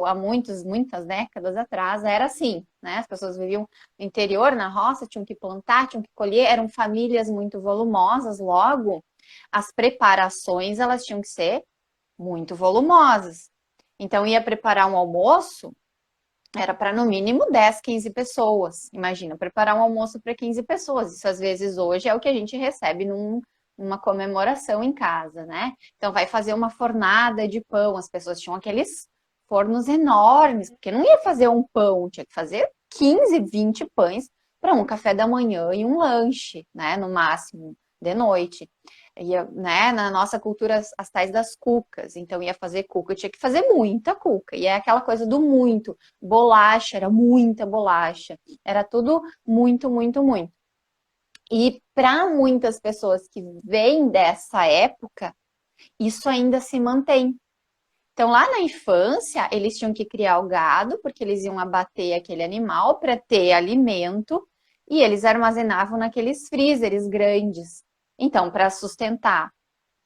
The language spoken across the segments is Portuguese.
há muitas décadas atrás, era assim, né? As pessoas viviam no interior, na roça, tinham que plantar, tinham que colher, eram famílias muito volumosas, logo, as preparações, elas tinham que ser muito volumosas. Então, ia preparar um almoço, era para no mínimo 10, 15 pessoas. Imagina, preparar um almoço para 15 pessoas. Isso às vezes hoje é o que a gente recebe numa comemoração em casa, né? Então vai fazer uma fornada de pão. As pessoas tinham aqueles fornos enormes, porque não ia fazer um pão, tinha que fazer 15, 20 pães para um café da manhã e um lanche, né? No máximo, de noite. Ia, né, na nossa cultura, as tais das cucas. Então, ia fazer cuca, tinha que fazer muita cuca. E é aquela coisa do muito. Bolacha, era muita bolacha. Era tudo muito, muito, muito. E para muitas pessoas que vêm dessa época, isso ainda se mantém. Então, lá na infância, eles tinham que criar o gado, porque eles iam abater aquele animal para ter alimento, e eles armazenavam naqueles freezers grandes. Então, para sustentar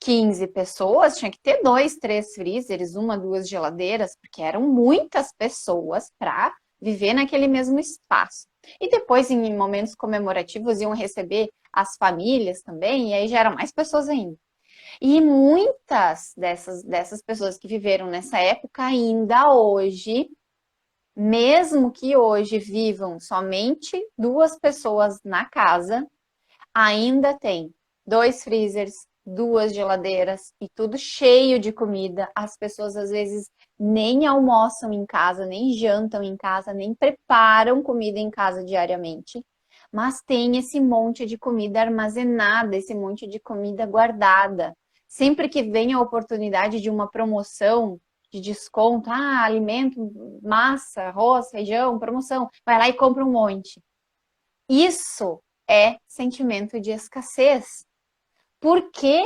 15 pessoas, tinha que ter 2, 3 freezers, uma, 2 geladeiras, porque eram muitas pessoas para viver naquele mesmo espaço. E depois, em momentos comemorativos, iam receber as famílias também, e aí já eram mais pessoas ainda. E muitas dessas pessoas que viveram nessa época, ainda hoje, mesmo que hoje vivam somente 2 pessoas na casa, ainda tem 2 freezers, 2 geladeiras e tudo cheio de comida. As pessoas às vezes nem almoçam em casa, nem jantam em casa, nem preparam comida em casa diariamente. Mas tem esse monte de comida armazenada, esse monte de comida guardada. Sempre que vem a oportunidade de uma promoção, de desconto, alimento, massa, arroz, feijão, promoção, vai lá e compra um monte. Isso é sentimento de escassez. Porque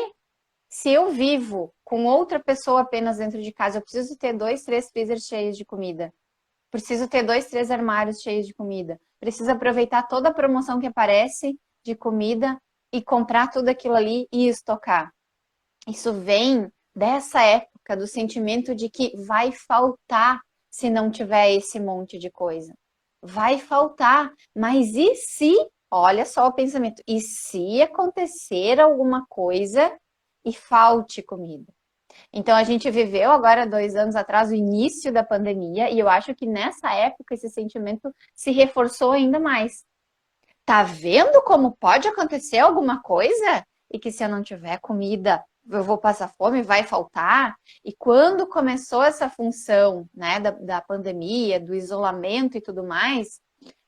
se eu vivo com outra pessoa apenas dentro de casa, eu preciso ter 2, 3 freezers cheios de comida. Preciso ter 2, 3 armários cheios de comida. Preciso aproveitar toda a promoção que aparece de comida e comprar tudo aquilo ali e estocar. Isso vem dessa época do sentimento de que vai faltar se não tiver esse monte de coisa. Vai faltar, mas e se, olha só o pensamento, e se acontecer alguma coisa e falte comida? Então a gente viveu agora 2 anos atrás o início da pandemia e eu acho que nessa época esse sentimento se reforçou ainda mais. Tá vendo como pode acontecer alguma coisa? E que se eu não tiver comida, eu vou passar fome, vai faltar? E quando começou essa função, né, da pandemia, do isolamento e tudo mais,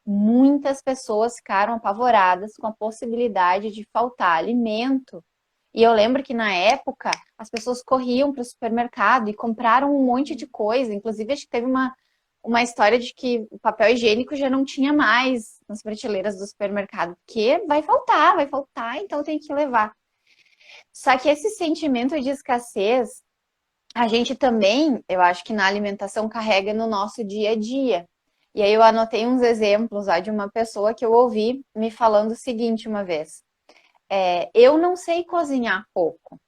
muitas pessoas ficaram apavoradas com a possibilidade de faltar alimento. E eu lembro que na época as pessoas corriam para o supermercado e compraram um monte de coisa. Inclusive, acho que teve uma história de que o papel higiênico já não tinha mais nas prateleiras do supermercado, porque vai faltar, então tem que levar. Só que esse sentimento de escassez, a gente também, eu acho que na alimentação carrega no nosso dia a dia. E aí eu anotei uns exemplos lá de uma pessoa que eu ouvi me falando o seguinte uma vez. Eu não sei cozinhar pouco.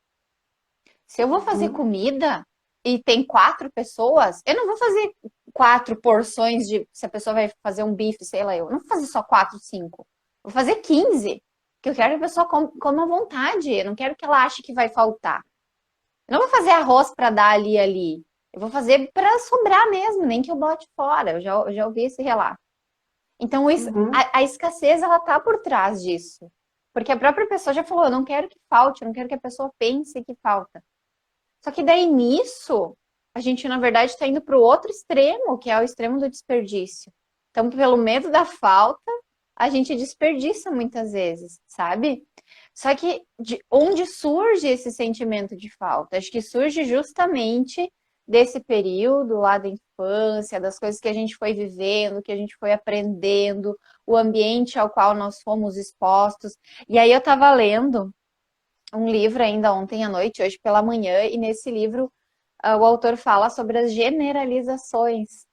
Se eu vou fazer Uhum. comida e tem 4 pessoas, eu não vou fazer 4 porções de. Se a pessoa vai fazer um bife, sei lá, eu não vou fazer só 4, 5. Vou fazer 15. Que eu quero que a pessoa coma à vontade. Eu não quero que ela ache que vai faltar. Eu não vou fazer arroz para dar ali. Eu vou fazer para sobrar mesmo, nem que eu bote fora. Eu já ouvi esse relato. Então, Uhum. a escassez, ela tá por trás disso. Porque a própria pessoa já falou, eu não quero que falte, eu não quero que a pessoa pense que falta. Só que daí nisso, a gente na verdade está indo para o outro extremo, que é o extremo do desperdício. Então, pelo medo da falta, a gente desperdiça muitas vezes, sabe? Só que de onde surge esse sentimento de falta? Acho que surge justamente desse período lá da infância, das coisas que a gente foi vivendo, que a gente foi aprendendo, o ambiente ao qual nós fomos expostos. E aí eu estava lendo um livro ainda ontem à noite, hoje pela manhã, e nesse livro o autor fala sobre as generalizações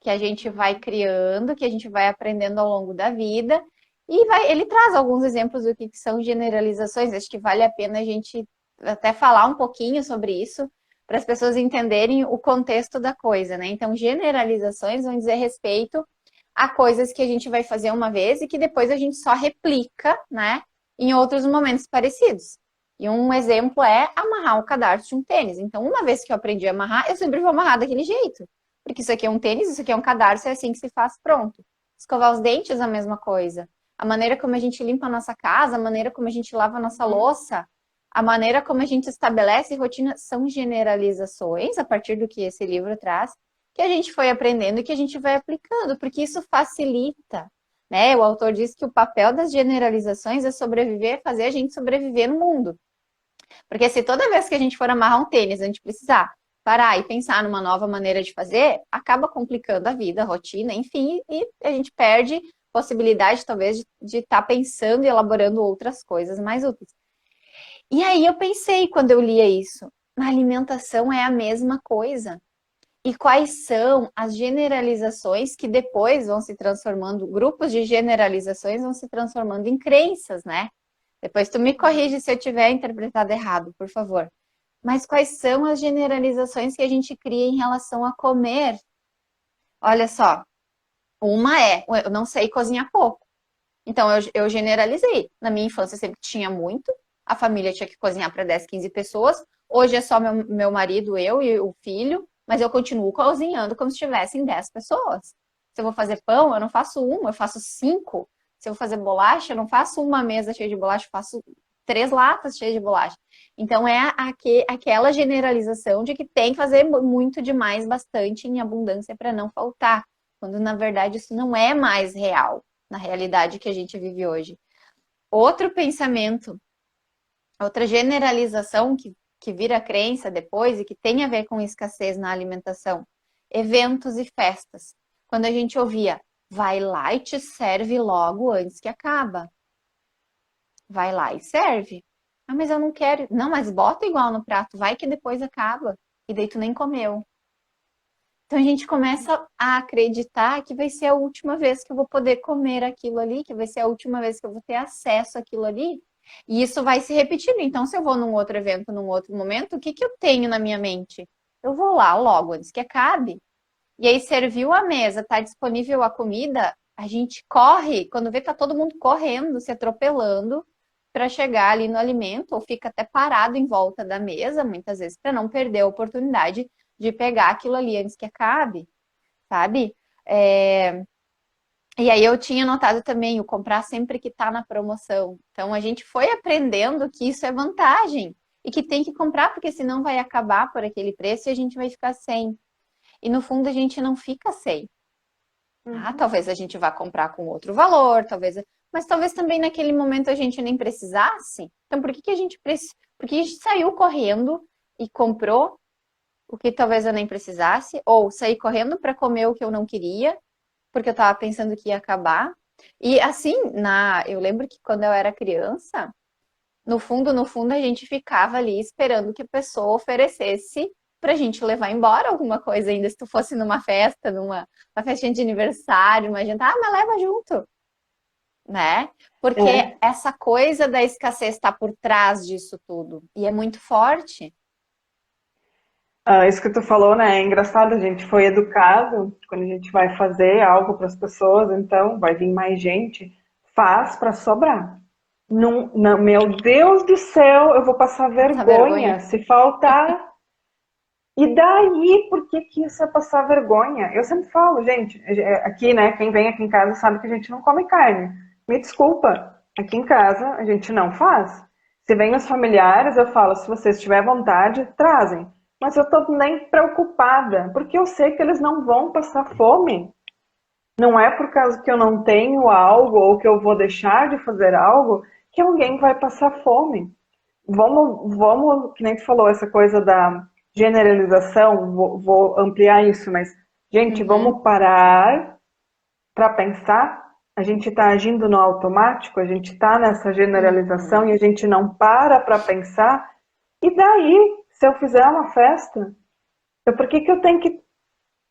que a gente vai criando, que a gente vai aprendendo ao longo da vida, e ele traz alguns exemplos do que são generalizações, acho que vale a pena a gente até falar um pouquinho sobre isso, para as pessoas entenderem o contexto da coisa, né? Então, generalizações vão dizer respeito a coisas que a gente vai fazer uma vez e que depois a gente só replica, né, em outros momentos parecidos. E um exemplo é amarrar o cadarço de um tênis. Então, uma vez que eu aprendi a amarrar, eu sempre vou amarrar daquele jeito. Porque isso aqui é um tênis, isso aqui é um cadarço, é assim que se faz, pronto. Escovar os dentes, a mesma coisa. A maneira como a gente limpa a nossa casa, a maneira como a gente lava a nossa louça, a maneira como a gente estabelece rotina, são generalizações, a partir do que esse livro traz, que a gente foi aprendendo e que a gente vai aplicando, porque isso facilita, né? O autor diz que o papel das generalizações é sobreviver, fazer a gente sobreviver no mundo. Porque se toda vez que a gente for amarrar um tênis, a gente precisar parar e pensar numa nova maneira de fazer, acaba complicando a vida, a rotina, enfim, e a gente perde possibilidade, talvez, de estar pensando e elaborando outras coisas mais úteis. E aí eu pensei, quando eu lia isso, na alimentação é a mesma coisa. E quais são as generalizações que depois vão se transformando, grupos de generalizações vão se transformando em crenças, né? Depois tu me corrige se eu tiver interpretado errado, por favor. Mas quais são as generalizações que a gente cria em relação a comer? Olha só, uma é, eu não sei cozinhar pouco. Então eu generalizei. Na minha infância sempre tinha muito, a família tinha que cozinhar para 10, 15 pessoas. Hoje é só meu marido, eu e o filho, mas eu continuo cozinhando como se tivessem 10 pessoas. Se eu vou fazer pão, eu não faço uma, eu faço 5. Se eu vou fazer bolacha, eu não faço uma mesa cheia de bolacha, eu faço 3 latas cheias de bolacha. Então é aquela generalização de que tem que fazer muito demais, bastante, em abundância para não faltar. Quando na verdade isso não é mais real na realidade que a gente vive hoje. Outro pensamento, outra generalização que vira crença depois e que tem a ver com escassez na alimentação, eventos e festas. Quando a gente ouvia, vai lá e te serve logo antes que acaba. Vai lá e serve. Ah, mas eu não quero. Não, mas bota igual no prato, vai que depois acaba. E daí tu nem comeu. Então a gente começa a acreditar que vai ser a última vez que eu vou poder comer aquilo ali, que vai ser a última vez que eu vou ter acesso àquilo ali. E isso vai se repetindo. Então, se eu vou num outro evento, num outro momento, o que que eu tenho na minha mente? Eu vou lá logo antes que acabe. E aí serviu a mesa, tá disponível a comida, a gente corre, quando vê tá todo mundo correndo, se atropelando para chegar ali no alimento, ou fica até parado em volta da mesa, muitas vezes, para não perder a oportunidade de pegar aquilo ali antes que acabe, sabe? E aí eu tinha notado também o comprar sempre que tá na promoção. Então a gente foi aprendendo que isso é vantagem e que tem que comprar, porque senão vai acabar por aquele preço e a gente vai ficar sem. E no fundo a gente não fica sem. Talvez a gente vá comprar com outro valor, mas talvez também naquele momento a gente nem precisasse. Então por que que a gente porque a gente saiu correndo e comprou o que talvez eu nem precisasse, ou sair correndo para comer o que eu não queria, porque eu estava pensando que ia acabar. E assim, eu lembro que quando eu era criança, no fundo, a gente ficava ali esperando que a pessoa oferecesse pra gente levar embora alguma coisa ainda, se tu fosse numa festa, uma festinha de aniversário, uma gente, mas leva junto, né? Porque É. essa coisa da escassez está por trás disso tudo, e é muito forte. Isso que tu falou, né? É engraçado, a gente foi educado quando a gente vai fazer algo para as pessoas, então vai vir mais gente, faz para sobrar. Não, não, meu Deus do céu, eu vou passar Essa vergonha vergonha. se faltar. E daí, por que que isso é passar vergonha? Eu sempre falo, gente, aqui, né, quem vem aqui em casa sabe que a gente não come carne. Me desculpa, aqui em casa a gente não faz. Se vem os familiares, eu falo, se vocês tiverem vontade, trazem. Mas eu tô nem preocupada, porque eu sei que eles não vão passar fome. Não é por causa que eu não tenho algo ou que eu vou deixar de fazer algo que alguém vai passar fome. Vamos, que nem tu falou, essa coisa da generalização, vou ampliar isso, mas, gente, Uhum. vamos parar para pensar. A gente está agindo no automático, a gente está nessa generalização Uhum. e a gente não para pensar. E daí, se eu fizer uma festa, por que que eu tenho que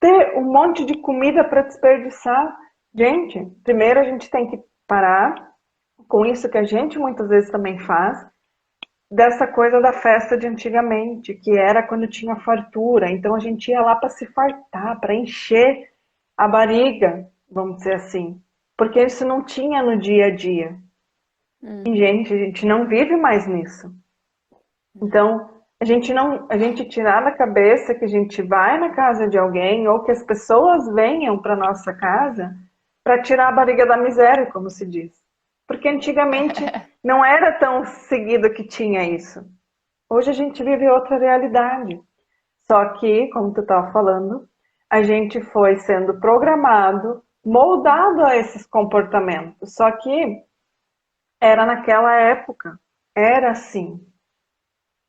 ter um monte de comida para desperdiçar? Gente, primeiro a gente tem que parar com isso que a gente muitas vezes também faz, dessa coisa da festa de antigamente, que era quando tinha fartura. Então a gente ia lá para se fartar, para encher a barriga, vamos dizer assim. Porque isso não tinha no dia a dia. E, Uhum. gente, a gente não vive mais nisso. Então, a gente tirar da cabeça que a gente vai na casa de alguém ou que as pessoas venham para nossa casa para tirar a barriga da miséria, como se diz. Porque antigamente não era tão seguido que tinha isso. Hoje a gente vive outra realidade. Só que, como tu estava falando, a gente foi sendo programado, moldado a esses comportamentos. Só que era naquela época, era assim.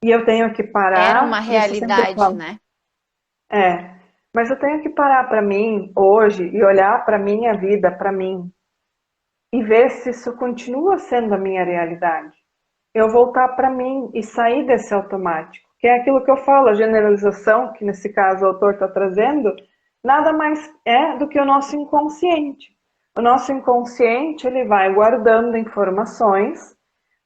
E eu tenho que Era uma parar, isso eu sempre realidade, falo. né? É, mas eu tenho que parar para mim hoje e olhar para minha vida, para mim, e ver se isso continua sendo a minha realidade. Eu voltar para mim e sair desse automático, que é aquilo que eu falo, a generalização, que nesse caso o autor está trazendo, nada mais é do que o nosso inconsciente. O nosso inconsciente ele vai guardando informações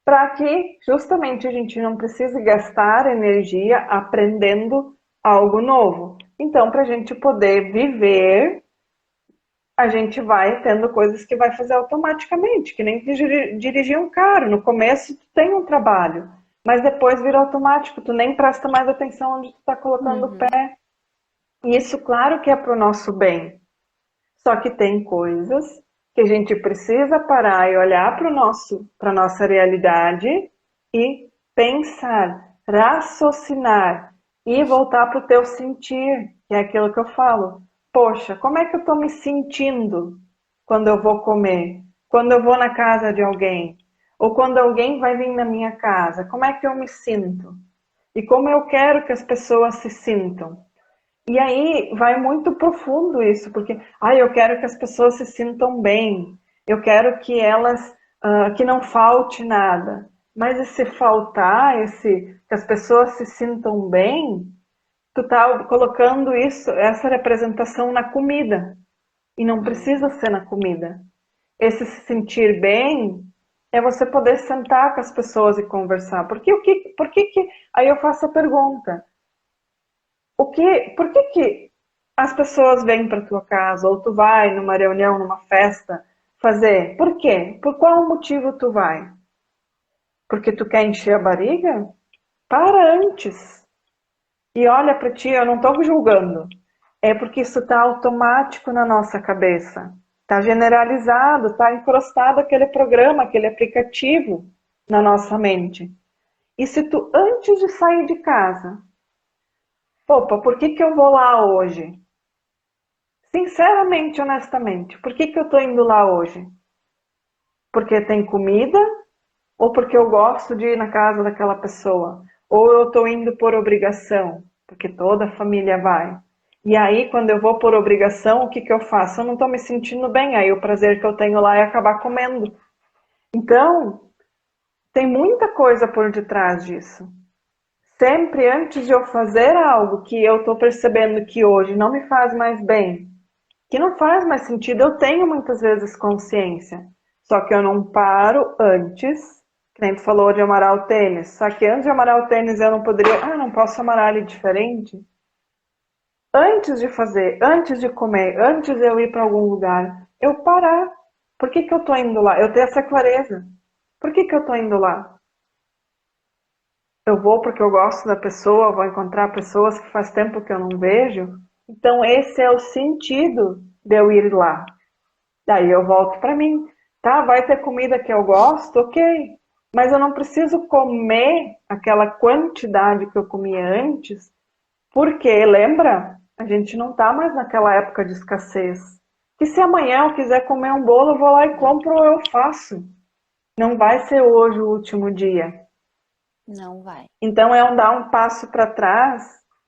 para que justamente a gente não precise gastar energia aprendendo algo novo. Então, para a gente poder viver, a gente vai tendo coisas que vai fazer automaticamente, que nem dirigir um carro. No começo, tu tem um trabalho, mas depois vira automático, tu nem presta mais atenção onde tu está colocando o Uhum. pé. E isso, claro que é para o nosso bem. Só que tem coisas que a gente precisa parar e olhar para a nossa realidade e pensar, raciocinar e voltar para o teu sentir, que é aquilo que eu falo. Poxa, como é que eu estou me sentindo quando eu vou comer? Quando eu vou na casa de alguém? Ou quando alguém vai vir na minha casa? Como é que eu me sinto? E como eu quero que as pessoas se sintam? E aí vai muito profundo isso, porque eu quero que as pessoas se sintam bem, eu quero que elas, que não falte nada. Mas esse faltar, esse que as pessoas se sintam bem, tu tá colocando isso, essa representação na comida. E não precisa Uhum. ser na comida. Esse se sentir bem é você poder sentar com as pessoas e conversar. Por que que, aí eu faço a pergunta, por que que as pessoas vêm para tua casa ou tu vai numa reunião, numa festa fazer? Por quê? Por qual motivo tu vai? Porque tu quer encher a barriga? Para antes. E olha para ti, eu não estou julgando. É porque isso está automático na nossa cabeça. Está generalizado, está encrostado aquele programa, aquele aplicativo na nossa mente. E se tu, antes de sair de casa, opa, por que que eu vou lá hoje? Sinceramente, honestamente, por que que eu tô indo lá hoje? Porque tem comida ou porque eu gosto de ir na casa daquela pessoa? Ou eu tô indo por obrigação, porque toda a família vai. E aí, quando eu vou por obrigação, o que que eu faço? Eu não tô me sentindo bem, aí o prazer que eu tenho lá é acabar comendo. Então, tem muita coisa por detrás disso. Sempre antes de eu fazer algo que eu tô percebendo que hoje não me faz mais bem, que não faz mais sentido. Eu tenho muitas vezes consciência, só que eu não paro antes, que nem tu falou de amarrar o tênis, só que antes de amarrar o tênis eu não poderia, não posso amarrar ele diferente? Antes de fazer, antes de comer, antes de eu ir para algum lugar, eu parar. Por que que eu tô indo lá? Eu tenho essa clareza. Por que que eu tô indo lá? Eu vou porque eu gosto da pessoa, vou encontrar pessoas que faz tempo que eu não vejo. Então esse é o sentido de eu ir lá. Daí eu volto para mim. Tá, vai ter comida que eu gosto, ok. Mas eu não preciso comer aquela quantidade que eu comia antes, porque, lembra? A gente não tá mais naquela época de escassez. Que se amanhã eu quiser comer um bolo, eu vou lá e compro ou eu faço. Não vai ser hoje o último dia. Não vai. Então é um dar um passo para trás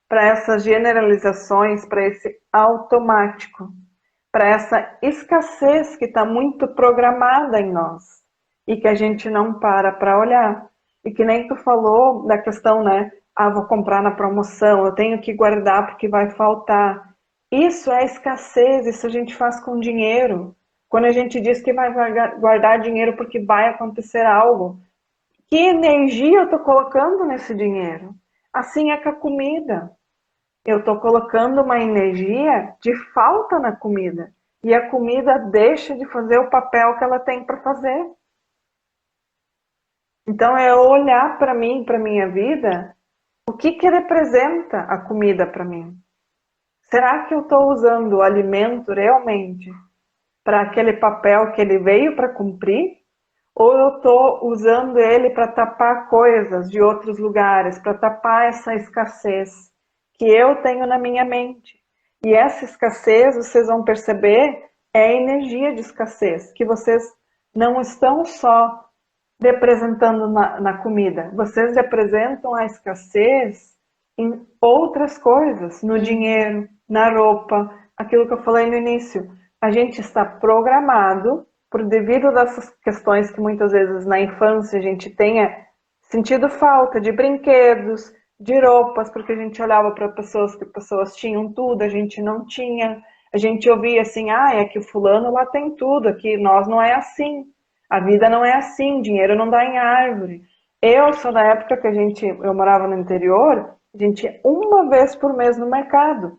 para essas generalizações, para esse automático, para essa escassez que está muito programada em nós e que a gente não para olhar. E que nem tu falou da questão, né? Vou comprar na promoção, eu tenho que guardar porque vai faltar. Isso é escassez, isso a gente faz com dinheiro. Quando a gente diz que vai guardar dinheiro porque vai acontecer algo, Que energia eu estou colocando nesse dinheiro? Assim é com a comida. Eu estou colocando uma energia de falta na comida. E a comida deixa de fazer o papel que ela tem para fazer. Então é olhar para mim, para minha vida, o que que representa a comida para mim? Será que eu estou usando o alimento realmente para aquele papel que ele veio para cumprir? Ou eu estou usando ele para tapar coisas de outros lugares, para tapar essa escassez que eu tenho na minha mente? E essa escassez, vocês vão perceber, é a energia de escassez, que vocês não estão só representando na comida, vocês representam a escassez em outras coisas, no dinheiro, na roupa, aquilo que eu falei no início. A gente está programado, por devido dessas questões que muitas vezes na infância a gente tenha sentido falta de brinquedos, de roupas, porque a gente olhava para pessoas que pessoas tinham tudo, a gente não tinha. A gente ouvia assim, é que o fulano lá tem tudo, aqui nós não é assim. A vida não é assim, dinheiro não dá em árvore. Eu sou da época que eu morava no interior, a gente ia uma vez por mês no mercado.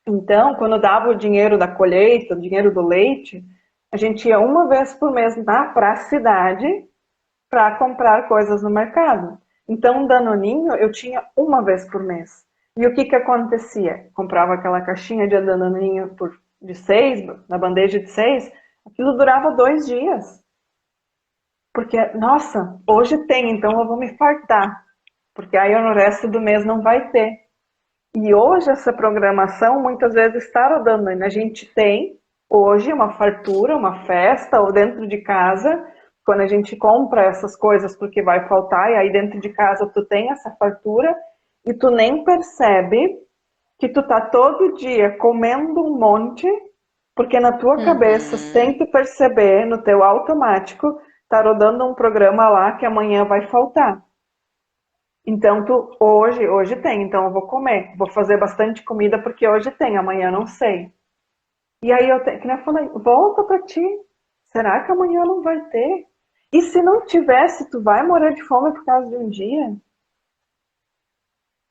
Então, quando dava o dinheiro da colheita, o dinheiro do leite, a gente ia uma vez por mês para a cidade para comprar coisas no mercado. Então, um danoninho eu tinha uma vez por mês. E o que que acontecia? Comprava aquela caixinha de danoninho de 6, na bandeja de 6, aquilo durava 2 dias. Porque, nossa, hoje tem, então eu vou me fartar. Porque aí no resto do mês não vai ter. E hoje essa programação muitas vezes está rodando. A gente tem hoje uma fartura, uma festa, ou dentro de casa, quando a gente compra essas coisas porque vai faltar, e aí dentro de casa tu tem essa fartura, e tu nem percebe que tu tá todo dia comendo um monte, porque na tua cabeça, sem tu perceber, no teu automático, tá rodando um programa lá que amanhã vai faltar. Então, hoje tem, então eu vou comer, vou fazer bastante comida porque hoje tem, amanhã não sei. E aí que nem eu falei, volta pra ti. Será que amanhã não vai ter? E se não tivesse, tu vai morrer de fome por causa de um dia?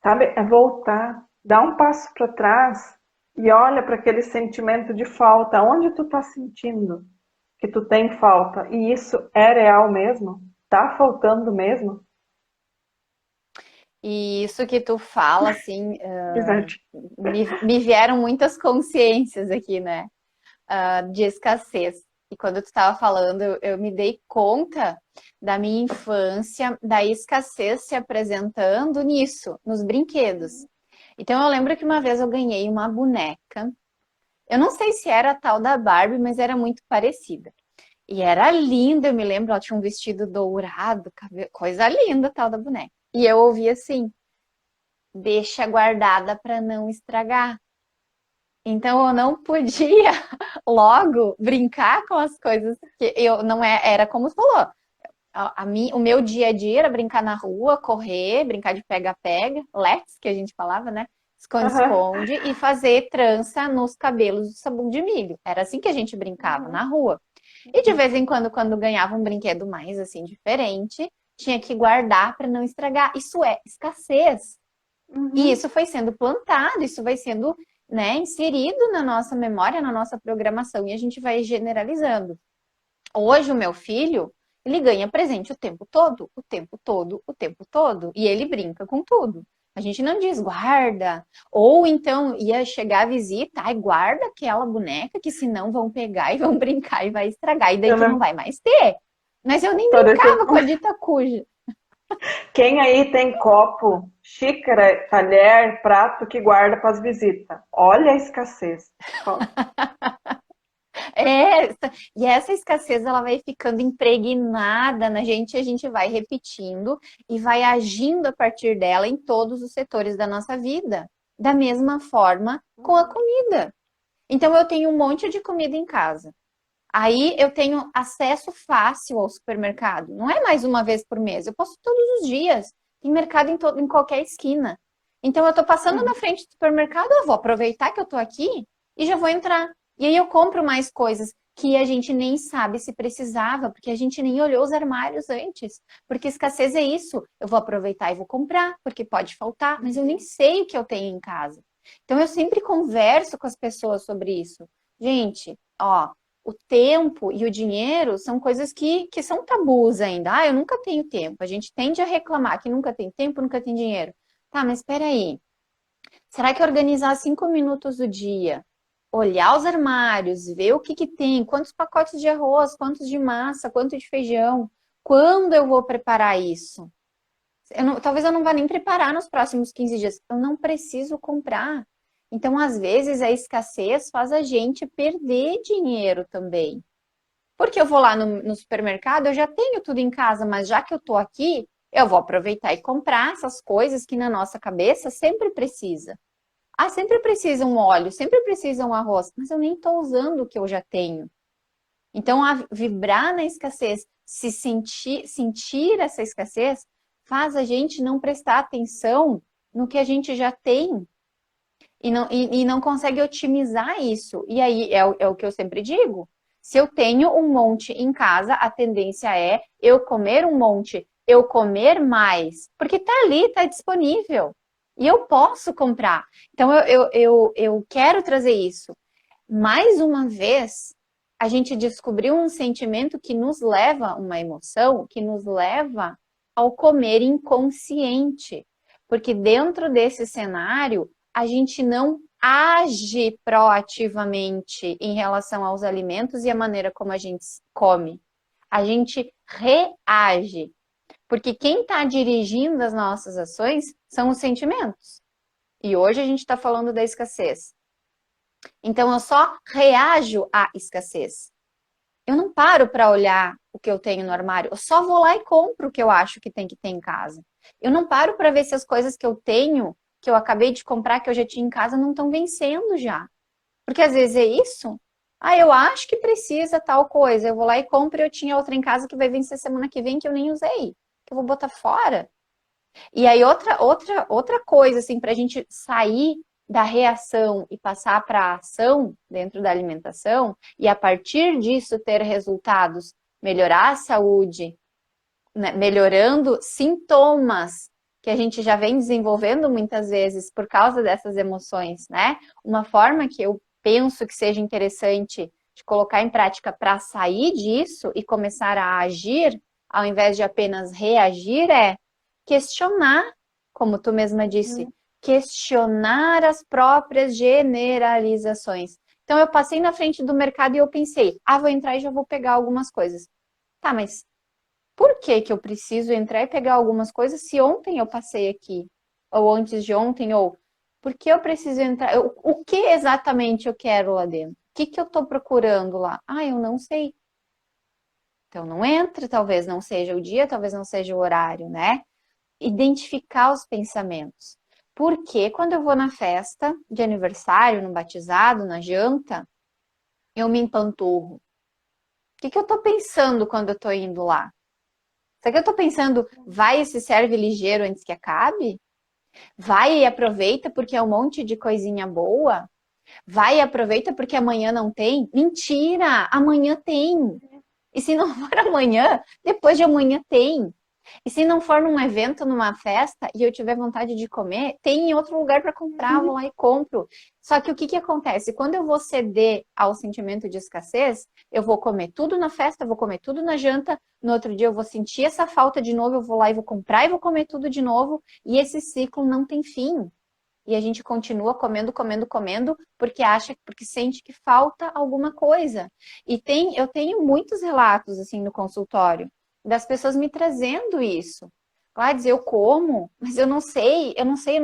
Sabe? É voltar, dar um passo para trás e olha para aquele sentimento de falta. Onde tu tá sentindo que tu tem falta? E isso é real mesmo? Tá faltando mesmo? E isso que tu fala, assim, Exato. me vieram muitas consciências aqui, né? De escassez. E quando tu estava falando, eu me dei conta da minha infância, da escassez se apresentando nisso, nos brinquedos. Então eu lembro que uma vez eu ganhei uma boneca. Eu não sei se era a tal da Barbie, mas era muito parecida. E era linda, eu me lembro, ela tinha um vestido dourado, coisa linda a tal da boneca. E eu ouvi assim, deixa guardada para não estragar. Então eu não podia logo brincar com as coisas que eu não era como você falou. O meu dia a dia era brincar na rua, correr, brincar de pega-pega, let's, que a gente falava, né? Esconde-esconde e fazer trança nos cabelos do sabão de milho. Era assim que a gente brincava na rua. E de vez em quando, quando ganhava um brinquedo mais assim diferente, tinha que guardar para não estragar. Isso é escassez. E isso foi sendo plantado, isso vai sendo, né, inserido na nossa memória, na nossa programação, e a gente vai generalizando. Hoje o meu filho, ele ganha presente o tempo todo, o tempo todo, o tempo todo, e ele brinca com tudo. A gente não diz guarda, ou então ia chegar a visita, ai, guarda aquela boneca que senão vão pegar e vão brincar e vai estragar, e daí tu não vai mais ter. Mas eu nem brincava com a dita cuja. Quem aí tem copo, xícara, talher, prato que guarda para as visitas? Olha a escassez. E essa escassez ela vai ficando impregnada na gente, a gente vai repetindo e vai agindo a partir dela em todos os setores da nossa vida. Da mesma forma com a comida. Então eu tenho um monte de comida em casa. Aí eu tenho acesso fácil ao supermercado. Não é mais uma vez por mês, eu posso todos os dias. Tem mercado em qualquer esquina. Então eu tô passando na frente do supermercado, eu vou aproveitar que eu tô aqui e já vou entrar. E aí eu compro mais coisas que a gente nem sabe se precisava, porque a gente nem olhou os armários antes. Porque escassez é isso. Eu vou aproveitar e vou comprar, porque pode faltar, mas eu nem sei o que eu tenho em casa. Então eu sempre converso com as pessoas sobre isso. Gente, ó, o tempo e o dinheiro são coisas que são tabus ainda. Ah, eu nunca tenho tempo. A gente tende a reclamar que nunca tem tempo, nunca tem dinheiro. Tá, mas espera aí. Será que organizar 5 minutos do dia, olhar os armários, ver o que que tem, quantos pacotes de arroz, quantos de massa, quanto de feijão, quando eu vou preparar isso? Talvez eu não vá nem preparar nos próximos 15 dias. Eu não preciso comprar. Então, às vezes, a escassez faz a gente perder dinheiro também. Porque eu vou lá no supermercado, eu já tenho tudo em casa, mas já que eu tô aqui, eu vou aproveitar e comprar essas coisas que na nossa cabeça sempre precisa. Ah, sempre precisa um óleo, sempre precisa um arroz, mas eu nem estou usando o que eu já tenho. Então, vibrar na escassez, sentir essa escassez, faz a gente não prestar atenção no que a gente já tem e não consegue otimizar isso. E aí é o que eu sempre digo. Se eu tenho um monte em casa, a tendência é eu comer um monte, eu comer mais, porque tá ali, tá disponível. E eu posso comprar. Então eu quero trazer isso. Mais uma vez, a gente descobriu um sentimento que nos leva, uma emoção, que nos leva ao comer inconsciente. Porque dentro desse cenário, a gente não age proativamente em relação aos alimentos e a maneira como a gente come. A gente reage. Porque quem está dirigindo as nossas ações são os sentimentos. E hoje a gente está falando da escassez. Então eu só reajo à escassez. Eu não paro para olhar o que eu tenho no armário, eu só vou lá e compro o que eu acho que tem que ter em casa. Eu não paro para ver se as coisas que eu tenho, que eu acabei de comprar, que eu já tinha em casa, não estão vencendo já. Porque às vezes é isso. Ah, eu acho que precisa tal coisa. Eu vou lá e compro e eu tinha outra em casa que vai vencer semana que vem que eu nem usei. Que eu vou botar fora. E aí outra coisa, assim, para a gente sair da reação e passar para a ação dentro da alimentação, e a partir disso ter resultados, melhorar a saúde, né, melhorando sintomas que a gente já vem desenvolvendo muitas vezes por causa dessas emoções, né? Uma forma que eu penso que seja interessante de colocar em prática para sair disso e começar a agir, ao invés de apenas reagir, é questionar, como tu mesma disse, questionar as próprias generalizações. Então, eu passei na frente do mercado e eu pensei, vou entrar e já vou pegar algumas coisas. Tá, mas por que que eu preciso entrar e pegar algumas coisas se ontem eu passei aqui? Ou antes de ontem? Ou por que eu preciso entrar? O que exatamente eu quero lá dentro? O que que eu estou procurando lá? Eu não sei. Então, não entra, talvez não seja o dia, talvez não seja o horário, né? Identificar os pensamentos. Porque quando eu vou na festa de aniversário, no batizado, na janta, eu me empanturro. O que que eu tô pensando quando eu tô indo lá? Será que eu tô pensando, vai e se serve ligeiro antes que acabe? Vai e aproveita porque é um monte de coisinha boa? Vai e aproveita porque amanhã não tem? Mentira! Amanhã tem! E se não for amanhã, depois de amanhã tem. E se não for num evento, numa festa, e eu tiver vontade de comer, tem em outro lugar para comprar, eu vou lá e compro. Só que o que que acontece? Quando eu vou ceder ao sentimento de escassez, eu vou comer tudo na festa, eu vou comer tudo na janta, no outro dia eu vou sentir essa falta de novo, eu vou lá e vou comprar e vou comer tudo de novo, e esse ciclo não tem fim. E a gente continua comendo, comendo, comendo, porque sente que falta alguma coisa. Eu tenho muitos relatos assim no consultório das pessoas me trazendo isso. Gladys, eu como, mas eu não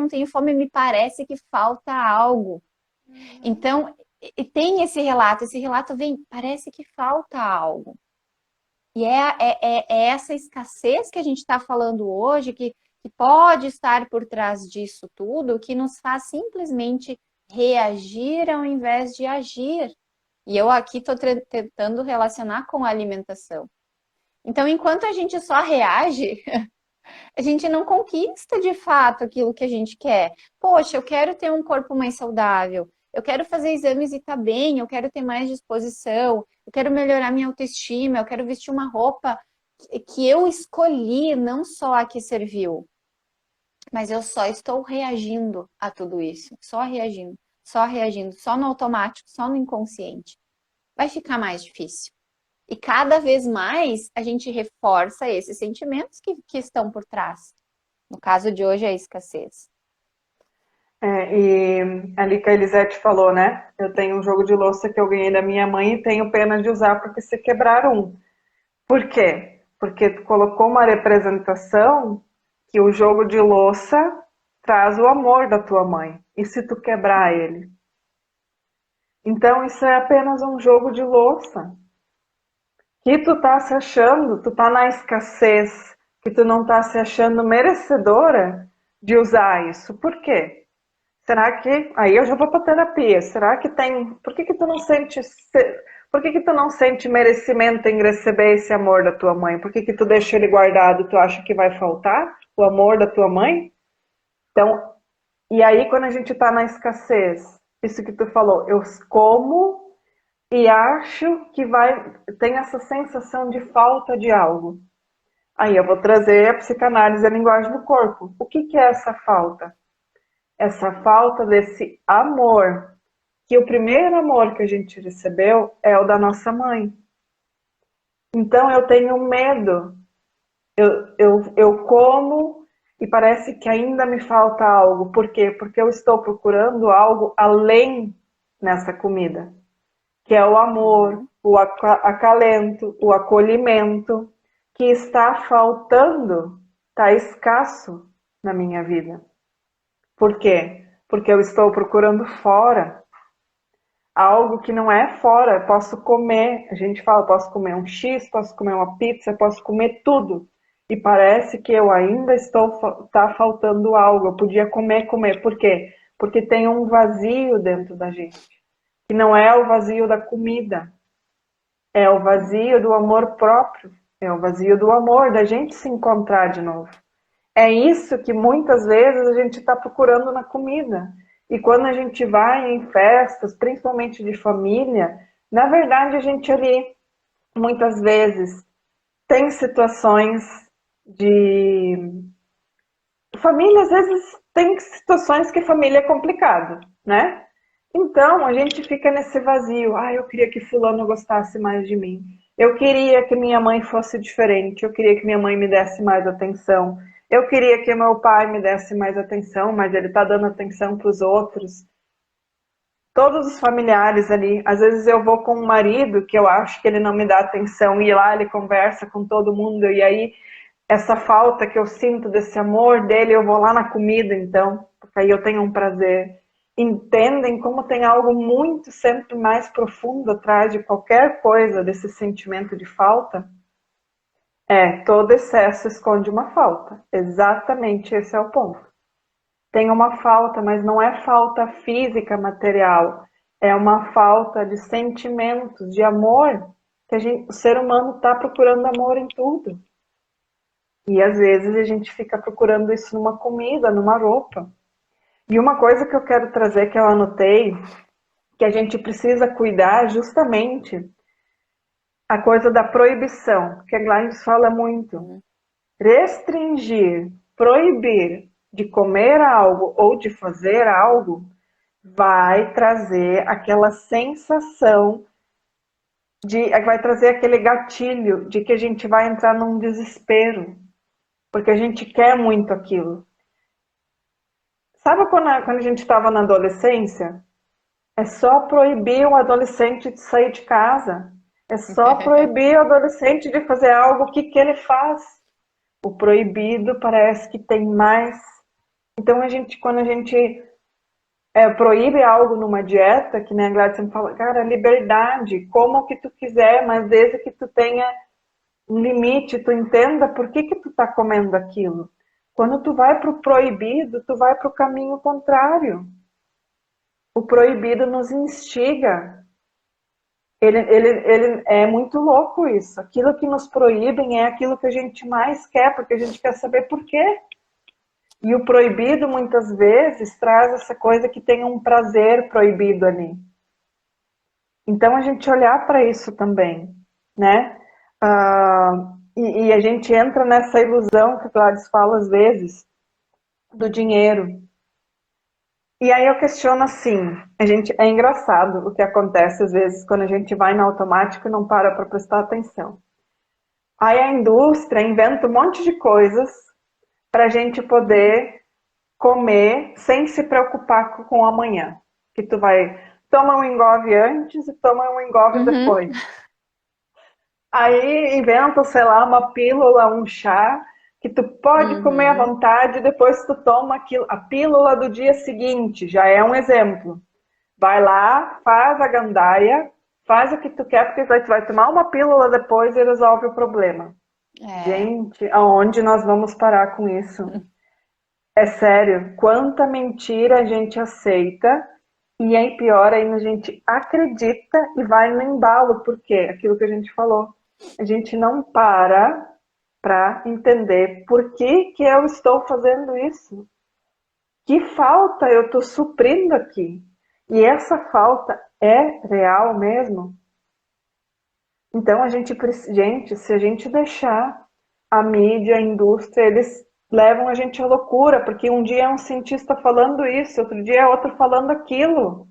tenho fome, me parece que falta algo. Então, tem esse relato vem, parece que falta algo. E é essa escassez que a gente está falando hoje, que pode estar por trás disso tudo, que nos faz simplesmente reagir ao invés de agir. E eu aqui estou tentando relacionar com a alimentação. Então, enquanto a gente só reage, a gente não conquista de fato aquilo que a gente quer. Poxa, eu quero ter um corpo mais saudável, Eu quero fazer exames e tá bem, eu quero ter mais disposição, eu quero melhorar minha autoestima, eu quero vestir uma roupa que eu escolhi, não só a que serviu, mas eu só estou reagindo a tudo isso, só reagindo, só no automático, só no inconsciente. Vai ficar mais difícil. E cada vez mais a gente reforça esses sentimentos que estão por trás. No caso de hoje, é a escassez. E ali que a Elisete falou, né? Eu tenho um jogo de louça que eu ganhei da minha mãe e tenho pena de usar porque se quebrar um. Por quê? Porque tu colocou uma representação que o jogo de louça traz o amor da tua mãe. E se tu quebrar ele? Então isso é apenas um jogo de louça. Que tu tá se achando, tu tá na escassez, que tu não tá se achando merecedora de usar isso. Por quê? Será que aí eu já vou para terapia? Será que tem? Por que que tu não sente? Por que que tu não sente merecimento em receber esse amor da tua mãe? Por que que tu deixa ele guardado? Tu acha que vai faltar o amor da tua mãe? Então, e aí quando a gente está na escassez, isso que tu falou, eu como e acho que vai, tem essa sensação de falta de algo. Aí eu vou trazer a psicanálise e a linguagem do corpo. O que que é essa falta? Essa falta desse amor, que o primeiro amor que a gente recebeu é o da nossa mãe. Então eu tenho medo, eu como e parece que ainda me falta algo. Por quê? Porque eu estou procurando algo além nessa comida, que é o amor, Uhum. o acalento, o acolhimento, que está faltando, está escasso na minha vida. Por quê? Porque eu estou procurando fora algo que não é fora. Posso comer, a gente fala, posso comer um X, posso comer uma pizza, posso comer tudo. E parece que eu ainda tá faltando algo. Eu podia comer. Por quê? Porque tem um vazio dentro da gente. Que não é o vazio da comida, é o vazio do amor próprio, é o vazio do amor, da gente se encontrar de novo. É isso que muitas vezes a gente está procurando na comida. E quando a gente vai em festas, principalmente de família, na verdade a gente ali, muitas vezes, tem situações de. Família, às vezes, tem situações que família é complicado, né? Então a gente fica nesse vazio. Ah, eu queria que fulano gostasse mais de mim. Eu queria que minha mãe fosse diferente. Eu queria que minha mãe me desse mais atenção. Eu queria que meu pai me desse mais atenção, mas ele tá dando atenção para os outros. Todos os familiares ali. Às vezes eu vou com um marido que eu acho que ele não me dá atenção e lá ele conversa com todo mundo e aí essa falta que eu sinto desse amor dele, eu vou lá na comida então, porque aí eu tenho um prazer. Entendem como tem algo muito sempre mais profundo atrás de qualquer coisa desse sentimento de falta? Todo excesso esconde uma falta. Exatamente esse é o ponto. Tem uma falta, mas não é falta física, material. É uma falta de sentimentos, de amor, que o ser humano está procurando amor em tudo. E às vezes a gente fica procurando isso numa comida, numa roupa. E uma coisa que eu quero trazer, que eu anotei, que a gente precisa cuidar justamente a coisa da proibição, que a Gladys fala muito. Restringir, proibir de comer algo ou de fazer algo vai trazer aquela sensação vai trazer aquele gatilho de que a gente vai entrar num desespero, porque a gente quer muito aquilo. Sabe quando a gente estava na adolescência? É só proibir um adolescente de sair de casa. É só proibir o adolescente de fazer algo. O que que ele faz? O proibido parece que tem mais. Então, quando a gente proíbe algo numa dieta, que nem a Gladys sempre fala, cara, liberdade, como o que tu quiser, mas desde que tu tenha um limite, tu entenda por que que tu tá comendo aquilo. Quando tu vai pro proibido, tu vai pro caminho contrário. O proibido nos instiga. Ele é muito louco isso. Aquilo que nos proíbem é aquilo que a gente mais quer, porque a gente quer saber por quê. E o proibido, muitas vezes, traz essa coisa que tem um prazer proibido ali. Então, a gente olhar para isso também, né? E a gente entra nessa ilusão que o Gladys fala às vezes, do dinheiro. E aí eu questiono assim, é engraçado o que acontece às vezes quando a gente vai no automático e não para prestar atenção. Aí a indústria inventa um monte de coisas para a gente poder comer sem se preocupar com o amanhã. Que tu vai, toma um engove antes e toma um engove Uhum. depois. Aí inventam, sei lá, uma pílula, um chá, que tu pode comer à Uhum. vontade, depois tu toma aquilo, a pílula do dia seguinte, já é um exemplo. Vai lá, faz a gandaia, faz o que tu quer, porque tu vai tomar uma pílula depois e resolve o problema. É. Gente, aonde nós vamos parar com isso? É sério, quanta mentira a gente aceita e aí pior ainda a gente acredita e vai no embalo, porque aquilo que a gente falou, a gente não para entender por que que eu estou fazendo isso. Que falta eu estou suprindo aqui? E essa falta é real mesmo? Então gente, se a gente deixar a mídia, a indústria, eles levam a gente à loucura, porque um dia é um cientista falando isso, outro dia é outro falando aquilo,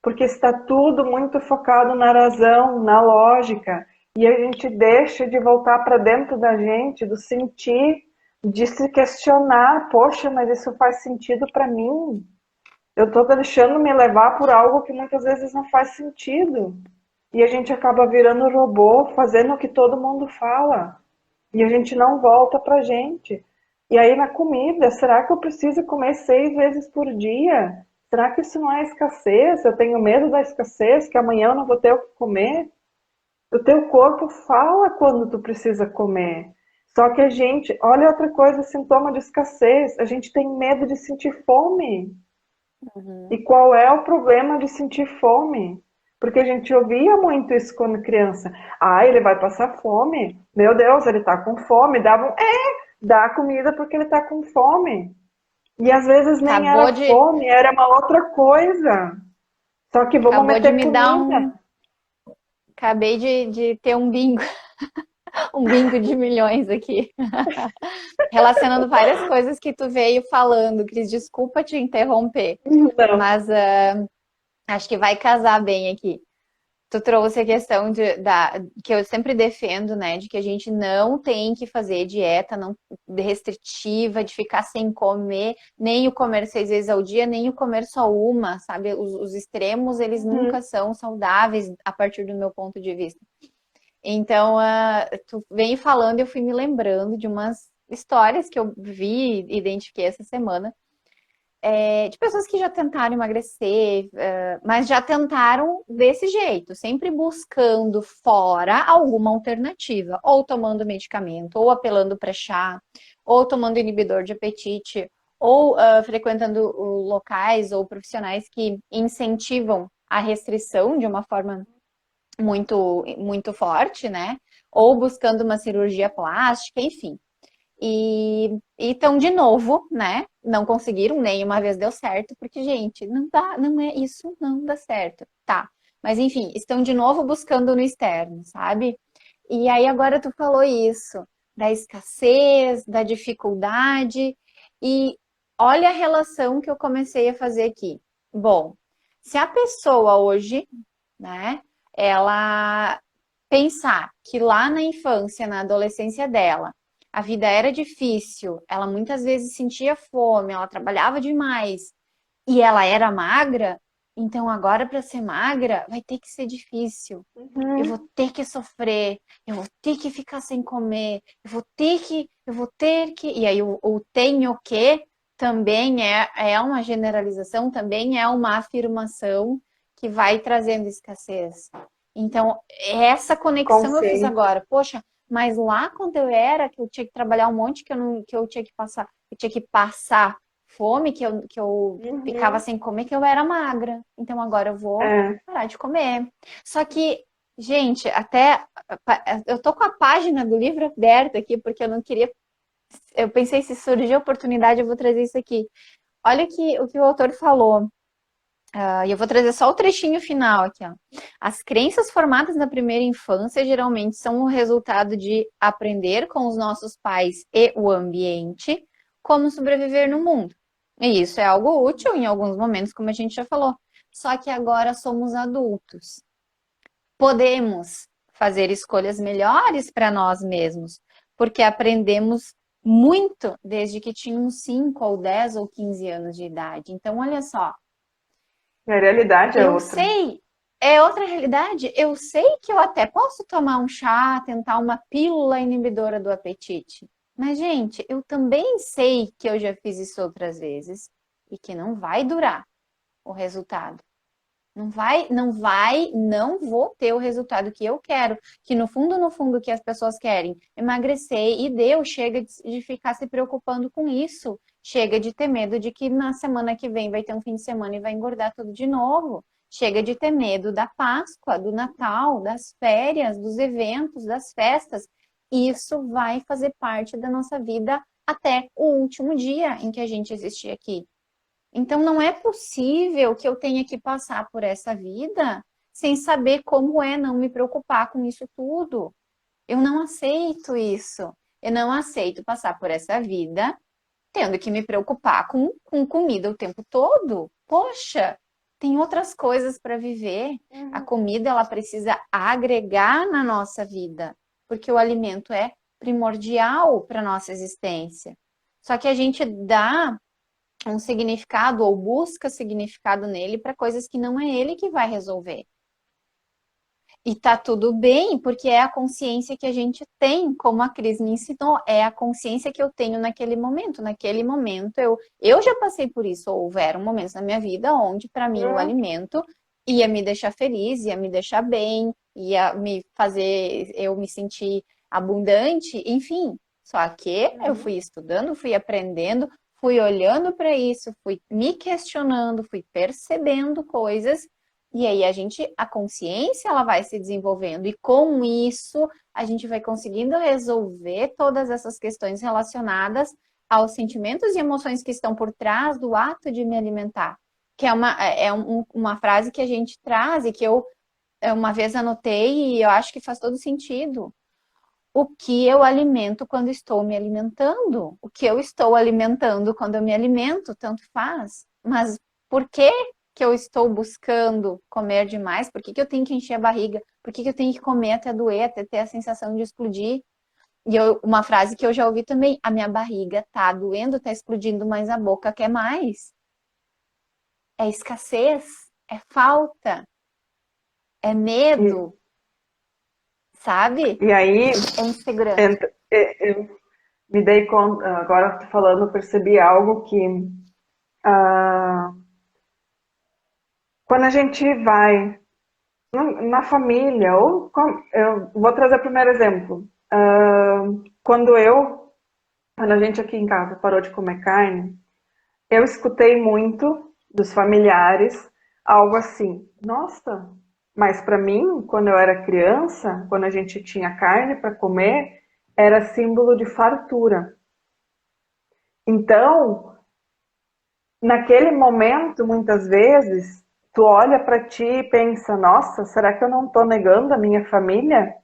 porque está tudo muito focado na razão, na lógica, e a gente deixa de voltar para dentro da gente, do sentir, de se questionar, poxa, mas isso faz sentido para mim? Eu estou deixando me levar por algo que muitas vezes não faz sentido. E a gente acaba virando robô, fazendo o que todo mundo fala. E a gente não volta pra gente. E aí na comida, será que eu preciso comer 6 vezes por dia? Será que isso não é escassez? Eu tenho medo da escassez, que amanhã eu não vou ter o que comer? O teu corpo fala quando tu precisa comer. Só que a gente, olha outra coisa, sintoma de escassez, a gente tem medo de sentir fome. E Uhum. qual é o problema de sentir fome? Porque a gente ouvia muito isso quando criança. Ah, ele vai passar fome. Meu Deus, ele tá com fome. Dá comida porque ele tá com fome. E às vezes nem era Acabou de, fome, era uma outra coisa. Só que vamos acabou de meter me dar comida. um. Acabei de ter um bingo, um bingo de milhões aqui. Relacionando várias coisas que tu veio falando, Cris. Desculpa te interromper, Não. mas acho que vai casar bem aqui. Tu trouxe a questão que eu sempre defendo, né, de que a gente não tem que fazer dieta não restritiva, de ficar sem comer, nem o comer 6 vezes ao dia, nem o comer só uma, sabe? Os extremos, eles Uhum. nunca são saudáveis a partir do meu ponto de vista. Então, tu vem falando, eu fui me lembrando de umas histórias que eu vi e identifiquei essa semana, de pessoas que já tentaram emagrecer, mas já tentaram desse jeito, sempre buscando fora alguma alternativa, ou tomando medicamento, ou apelando para chá, ou tomando inibidor de apetite, ou frequentando locais ou profissionais que incentivam a restrição de uma forma muito, muito forte, né? Ou buscando uma cirurgia plástica, enfim. E então, de novo, né? Não conseguiram, nenhuma vez deu certo, porque, gente, não dá, não é isso, não dá certo. Tá. Mas enfim, estão de novo buscando no externo, sabe? E aí agora tu falou isso, da escassez, da dificuldade, e olha a relação que eu comecei a fazer aqui. Bom, se a pessoa hoje, né, ela pensar que lá na infância, na adolescência dela, a vida era difícil, ela muitas vezes sentia fome, ela trabalhava demais e ela era magra, então agora para ser magra vai ter que ser difícil. Eu vou Uhum. ter que sofrer, eu vou ter que ficar sem comer, eu vou ter que. E aí o tenho que também é uma generalização, também é uma afirmação que vai trazendo escassez. Então, essa conexão eu fiz Consciência. agora. Poxa, mas lá quando eu era, que eu tinha que trabalhar um monte, que eu tinha que passar, eu tinha que passar fome, que eu ficava Uhum. sem comer, que eu era magra. Então agora eu vou É. parar de comer. Só que, gente, até eu tô com a página do livro aberta aqui, porque eu não queria Eu pensei, se surgir a oportunidade, eu vou trazer isso aqui. Olha o que o autor falou. E eu vou trazer só o trechinho final aqui, ó. As crenças formadas na primeira infância geralmente são o resultado de aprender com os nossos pais e o ambiente como sobreviver no mundo. E isso é algo útil em alguns momentos, como a gente já falou. Só que agora somos adultos. Podemos fazer escolhas melhores para nós mesmos, porque aprendemos muito desde que tínhamos 5 ou 10 ou 15 anos de idade. Então, olha só, A realidade é eu outra. sei, é outra realidade. Eu sei que eu até posso tomar um chá, tentar uma pílula inibidora do apetite. Mas, gente, eu também sei que eu já fiz isso outras vezes e que não vai durar o resultado. Não vou ter o resultado que eu quero, que no fundo, que as pessoas querem, emagrecer, e deu, chega de ficar se preocupando com isso, chega de ter medo de que na semana que vem vai ter um fim de semana e vai engordar tudo de novo, chega de ter medo da Páscoa, do Natal, das férias, dos eventos, das festas. Isso vai fazer parte da nossa vida até o último dia em que a gente existir aqui. Então, não é possível que eu tenha que passar por essa vida sem saber como é não me preocupar com isso tudo. Eu não aceito isso. Eu não aceito passar por essa vida tendo que me preocupar com comida o tempo todo. Poxa, tem outras coisas para viver. A comida, ela precisa agregar na nossa vida, porque o alimento é primordial para a nossa existência. Só que a gente dá um significado ou busca significado nele para coisas que não é ele que vai resolver. E tá tudo bem, porque é a consciência que a gente tem, como a Cris me ensinou, é a consciência que eu tenho naquele momento. Naquele momento eu já passei por isso, houveram momentos na minha vida onde para mim o alimento ia me deixar feliz, ia me deixar bem, ia me fazer eu me sentir abundante, enfim. Só que eu fui estudando, fui aprendendo, fui olhando para isso, fui me questionando, fui percebendo coisas, e aí a consciência ela vai se desenvolvendo, e com isso a gente vai conseguindo resolver todas essas questões relacionadas aos sentimentos e emoções que estão por trás do ato de me alimentar. Que uma frase que a gente traz e que eu uma vez anotei e eu acho que faz todo sentido. O que eu alimento quando estou me alimentando? O que eu estou alimentando quando eu me alimento? Tanto faz. Mas por que que eu estou buscando comer demais? Por que que eu tenho que encher a barriga? Por que que eu tenho que comer até doer, até ter a sensação de explodir? E uma frase que eu já ouvi também: a minha barriga tá doendo, tá explodindo, mas a boca quer mais. É escassez, é falta, é E, medo, sabe? e aí, É insegurança. eu me dei conta, agora falando, eu percebi algo que ah, quando a gente vai na família, eu vou trazer o primeiro exemplo. Quando quando a gente aqui em casa parou de comer carne, eu escutei muito dos familiares algo assim: nossa, mas para mim, quando eu era criança, quando a gente tinha carne para comer, era símbolo de fartura. Então, naquele momento, muitas vezes, tu olha para ti e pensa: nossa, será que eu não estou negando a minha família?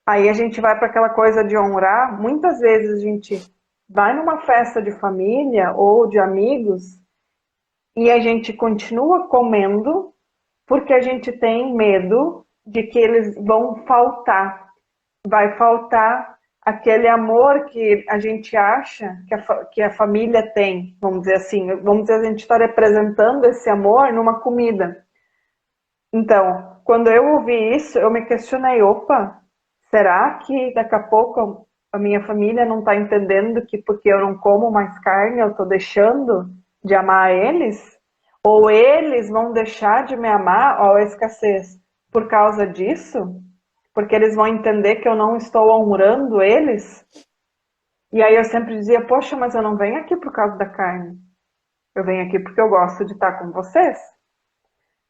Aí a gente vai para aquela coisa de honrar. Muitas vezes a gente vai numa festa de família ou de amigos e a gente continua comendo porque a gente tem medo de que eles vão faltar. Vai faltar aquele amor que a gente acha que a família tem, vamos dizer assim. Vamos dizer, a gente está representando esse amor numa comida. Então, quando eu ouvi isso, eu me questionei: opa, será que daqui a pouco a minha família não está entendendo que porque eu não como mais carne, eu estou deixando de amar eles? Ou eles vão deixar de me amar, ó, a escassez, por causa disso? Porque eles vão entender que eu não estou honrando eles? E aí eu sempre dizia: poxa, mas eu não venho aqui por causa da carne. Eu venho aqui porque eu gosto de estar com vocês.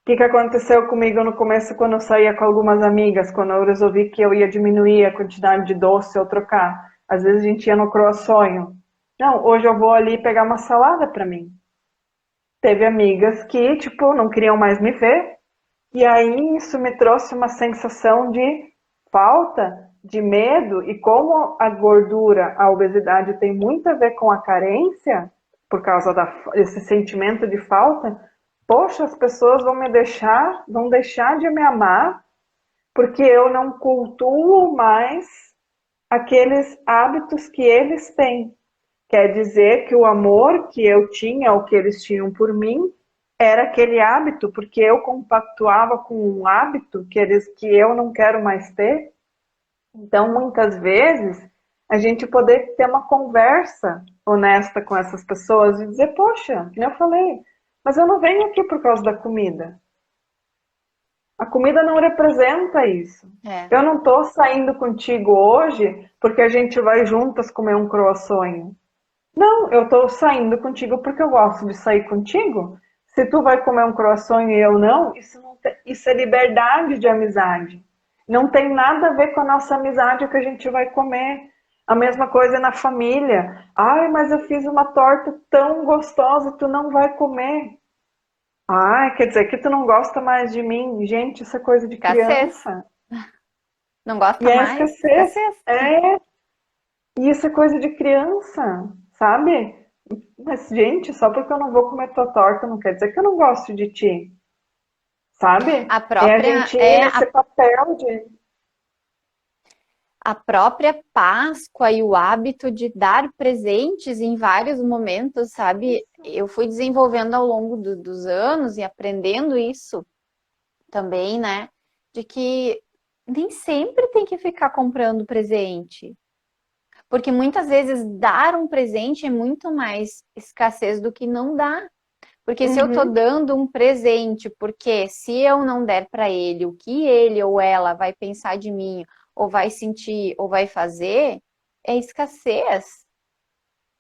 O que aconteceu comigo no começo quando eu saía com algumas amigas, quando eu resolvi que eu ia diminuir a quantidade de doce ou trocar? Às vezes a gente ia no croissant. Não, hoje eu vou ali pegar uma salada para mim. Teve amigas que, tipo, não queriam mais me ver. E aí isso me trouxe uma sensação de falta, de medo. E como a gordura, a obesidade tem muito a ver com a carência, por causa desse sentimento de falta, poxa, as pessoas vão deixar de me amar porque eu não cultuo mais aqueles hábitos que eles têm. Quer dizer que o amor que eu tinha, ou que eles tinham por mim, era aquele hábito, porque eu compactuava com um hábito que eu não quero mais ter. Então, muitas vezes, a gente poder ter uma conversa honesta com essas pessoas e dizer, poxa, como eu falei, mas eu não venho aqui por causa da comida. A comida não representa isso. É. Eu não estou saindo contigo hoje porque a gente vai juntas comer um croissant. Não, eu estou saindo contigo porque eu gosto de sair contigo. Se tu vai comer um croissant e eu não, isso é liberdade de amizade. Não tem nada a ver com a nossa amizade que a gente vai comer. A mesma coisa na família. Ai, mas eu fiz uma torta tão gostosa, tu não vai comer. Ai, quer dizer que tu não gosta mais de mim? Gente, isso é coisa de Escassez. criança. Não E gosta é mais? escassez. Escassez. É, e isso é coisa de criança, sabe? Mas, gente, só porque eu não vou comer tua torta não quer dizer que eu não gosto de ti, sabe? A É a própria gente ir é nesse papel de. a própria Páscoa e o hábito de dar presentes em vários momentos, sabe? Eu fui desenvolvendo ao longo dos anos e aprendendo isso também, né? De que nem sempre tem que ficar comprando presente. Porque muitas vezes dar um presente é muito mais escassez do que não dar. Porque se eu tô Uhum, dando um presente, porque se eu não der para ele o que ele ou ela vai pensar de mim, ou vai sentir, ou vai fazer, é escassez.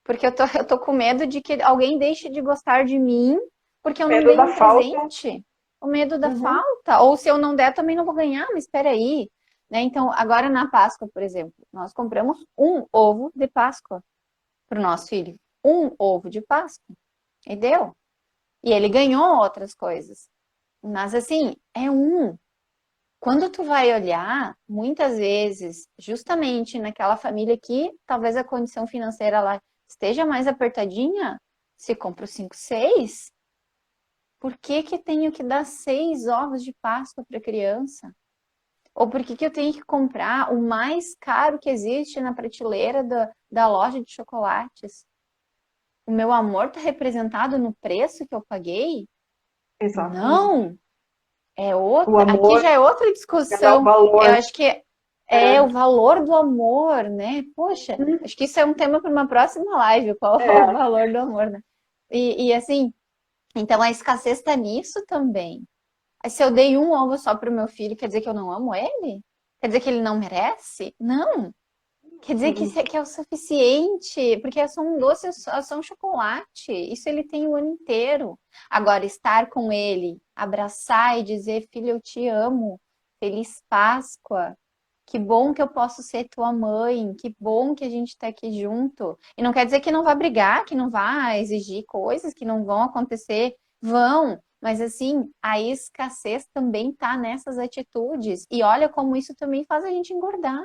Porque eu tô com medo de que alguém deixe de gostar de mim porque eu não medo dei da um falta. presente. O medo da Uhum, falta. Ou se eu não der, também não vou ganhar, mas espera aí. Né? Então, agora na Páscoa, por exemplo, nós compramos um ovo de Páscoa para o nosso filho. Um ovo de Páscoa. E deu. E ele ganhou outras coisas. Mas assim, é um. Quando tu vai olhar, muitas vezes, justamente naquela família que talvez a condição financeira lá esteja mais apertadinha, se compra os 5, 6, por que que eu tenho que dar 6 ovos de Páscoa para criança? Ou por que que eu tenho que comprar o mais caro que existe na prateleira da loja de chocolates? O meu amor está representado no preço que eu paguei? exatamente. Não! É O outra, aqui amor já é outra é dar o discussão. Eu valor. acho que é o É, valor do amor, né? Poxa, hum, acho que isso é um tema para uma próxima live, qual é o é, valor do amor, né? E assim, então a escassez está nisso também. Aí, se eu dei um ovo só para o meu filho, quer dizer que eu não amo ele? Quer dizer que ele não merece? Não. Quer dizer que, que é o suficiente, porque é só um doce, é só um chocolate. Isso ele tem o ano inteiro. Agora, estar com ele, abraçar e dizer, filho, eu te amo. Feliz Páscoa. Que bom que eu posso ser tua mãe. Que bom que a gente está aqui junto. E não quer dizer que não vai brigar, que não vai exigir coisas que não vão acontecer. Vão. Mas assim, a escassez também está nessas atitudes. E olha como isso também faz a gente engordar.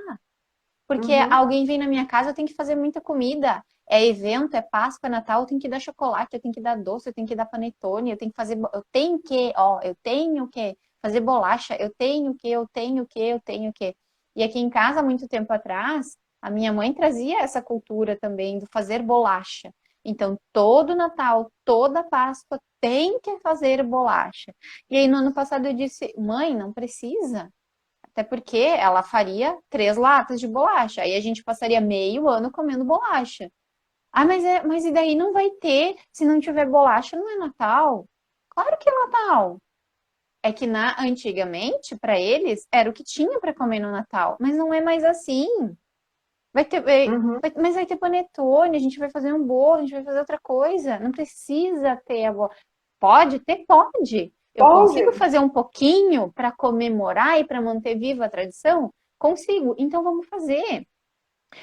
Porque uhum, alguém vem na minha casa, eu tenho que fazer muita comida. É evento, é Páscoa, é Natal, eu tenho que dar chocolate, eu tenho que dar doce, eu tenho que dar panetone, eu tenho que fazer, eu tenho que, ó, eu tenho que fazer bolacha, eu tenho que. E aqui em casa, há muito tempo atrás, a minha mãe trazia essa cultura também do fazer bolacha. Então, todo Natal, toda Páscoa tem que fazer bolacha. E aí, no ano passado, eu disse, mãe, não precisa. Até porque ela faria 3 latas de bolacha. Aí a gente passaria meio ano comendo bolacha. Ah, mas e daí não vai ter? Se não tiver bolacha, não é Natal? Claro que é Natal. É que antigamente, para eles, era o que tinha para comer no Natal. Mas não é mais assim. Vai ter, uhum. mas vai ter panetone, a gente vai fazer um bolo, a gente vai fazer outra coisa. Não precisa ter a bolacha. Pode ter? Pode. Eu consigo Pode. fazer um pouquinho para comemorar e para manter viva a tradição? Consigo. Então vamos fazer.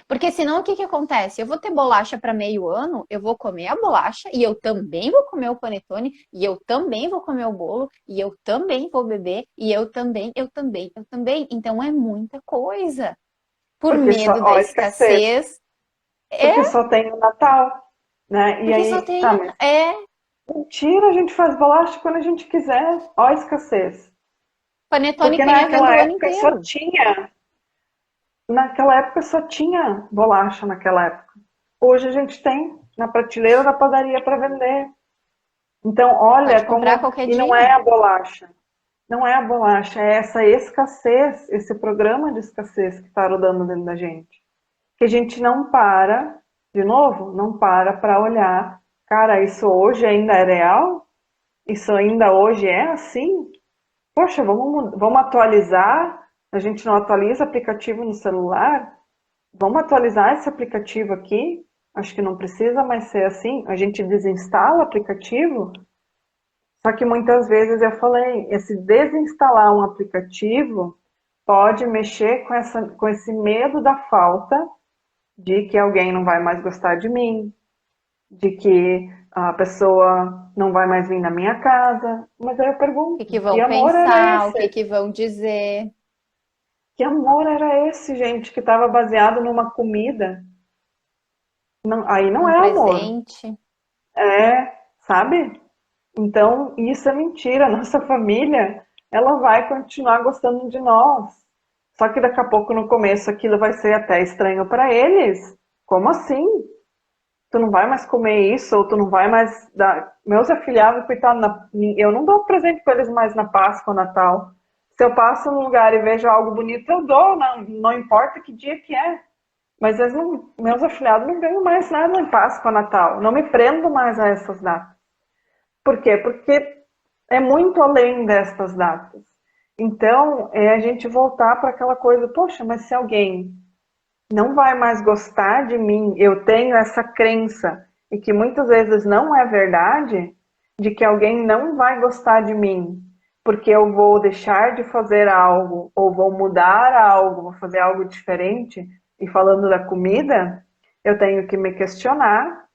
Porque senão o que que acontece? Eu vou ter bolacha para meio ano, eu vou comer a bolacha e eu também vou comer o panetone e eu também vou comer o bolo e eu também vou beber e eu também. Então é muita coisa. Por Porque só, medo da ó, escassez. escassez, é Porque só tem o Natal, né? E porque só aí, tá, tem mas é mentira, a gente faz bolacha quando a gente quiser. Ó, a escassez. panetone Porque tem à venda naquela o ano época só inteiro. tinha, naquela época só tinha bolacha naquela época. Hoje a gente tem na prateleira da padaria para vender. Então, Pode olha comprar como. qualquer E não é dia. a bolacha. Não é a bolacha, é essa escassez, esse programa de escassez que está rodando dentro da gente. Que a gente não para, de novo, não para olhar. Cara, isso hoje ainda é real? Isso ainda hoje é assim? Poxa, vamos atualizar. A gente não atualiza aplicativo no celular? Vamos atualizar esse aplicativo aqui? Acho que não precisa mais ser assim. A gente desinstala o aplicativo. Só que muitas vezes eu falei, esse desinstalar um aplicativo pode mexer com esse medo da falta de que alguém não vai mais gostar de mim, de que a pessoa não vai mais vir na minha casa. Mas aí eu O que pergunto, que que vão amor era pensar, o que esse? que vão dizer. Que amor era esse, gente, que estava baseado numa comida? Não, aí não Num é amor. presente. É, sabe? Então, isso é mentira. Nossa família, ela vai continuar gostando de nós. Só que daqui a pouco, no começo, aquilo vai ser até estranho para eles. Como assim? Tu não vai mais comer isso, ou tu não vai mais dar. Meus afilhados, coitado, eu não dou presente para eles mais na Páscoa, Natal. Se eu passo num lugar e vejo algo bonito, eu dou, não importa que dia que é. Mas eles não, meus afilhados não ganham mais nada em Páscoa, Natal. Não me prendo mais a essas datas. Por quê? Porque é muito além destas datas. Então, é a gente voltar para aquela coisa, poxa, mas se alguém não vai mais gostar de mim, eu tenho essa crença, e que muitas vezes não é verdade, de que alguém não vai gostar de mim, porque eu vou deixar de fazer algo, ou vou mudar algo, vou fazer algo diferente, e falando da comida, eu tenho que me questionar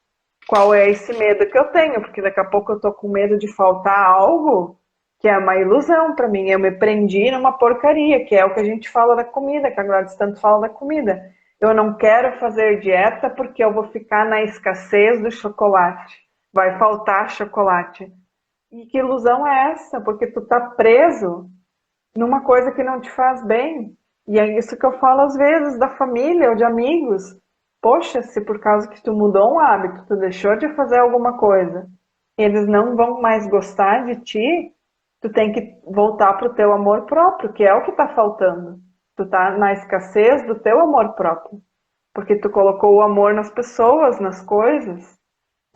qual é esse medo que eu tenho, porque daqui a pouco eu tô com medo de faltar algo que é uma ilusão para mim. Eu me prendi numa porcaria, que é o que a gente fala da comida, que a Gladys tanto fala da comida. Eu não quero fazer dieta porque eu vou ficar na escassez do chocolate. Vai faltar chocolate. E que ilusão é essa? Porque tu tá preso numa coisa que não te faz bem. E é isso que eu falo às vezes da família ou de amigos. Poxa, se por causa que tu mudou um hábito, tu deixou de fazer alguma coisa, eles não vão mais gostar de ti, tu tem que voltar pro teu amor próprio, que é o que tá faltando. Tu tá na escassez do teu amor próprio, porque tu colocou o amor nas pessoas, nas coisas.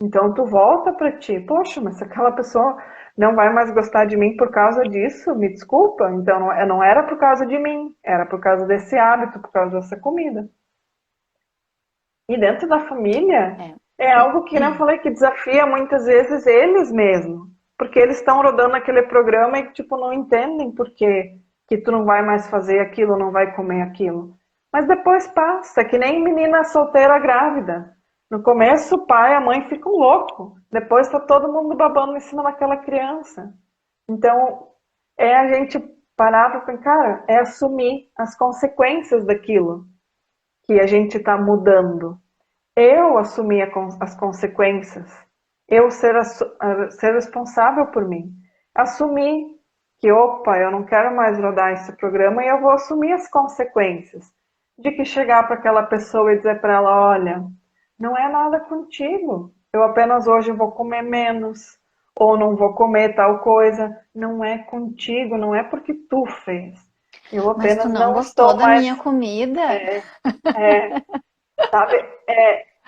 Então tu volta para ti. Poxa, mas se aquela pessoa não vai mais gostar de mim por causa disso, me desculpa. Então não era por causa de mim, era por causa desse hábito, por causa dessa comida. E dentro da família É. é algo que, né, eu falei, que desafia muitas vezes eles mesmos. Porque eles estão rodando aquele programa e, tipo, não entendem por que tu não vai mais fazer aquilo, não vai comer aquilo. Mas depois passa, que nem menina solteira grávida. No começo, o pai e a mãe ficam loucos. Depois tá todo mundo babando em cima daquela criança. Então, é a gente parar para pensar, cara, é assumir as consequências daquilo que a gente está mudando. Eu assumir as consequências. Eu ser responsável por mim. Assumir que, opa, eu não quero mais rodar esse programa e eu vou assumir as consequências. De que chegar para aquela pessoa e dizer para ela, olha, não é nada contigo. Eu apenas hoje vou comer menos. Ou não vou comer tal coisa. Não é contigo, não é porque tu fez. Eu Mas tu apenas não não gostou estou da mais. minha comida? É, é, sabe?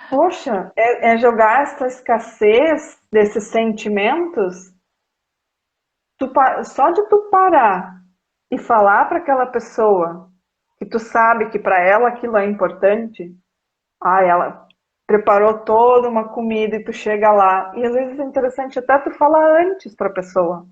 Poxa, é jogar essa escassez desses sentimentos. Só de tu parar e falar para aquela pessoa que tu sabe que para ela aquilo é importante. Ela preparou toda uma comida e tu chega lá. E às vezes é interessante até tu falar antes para a pessoa.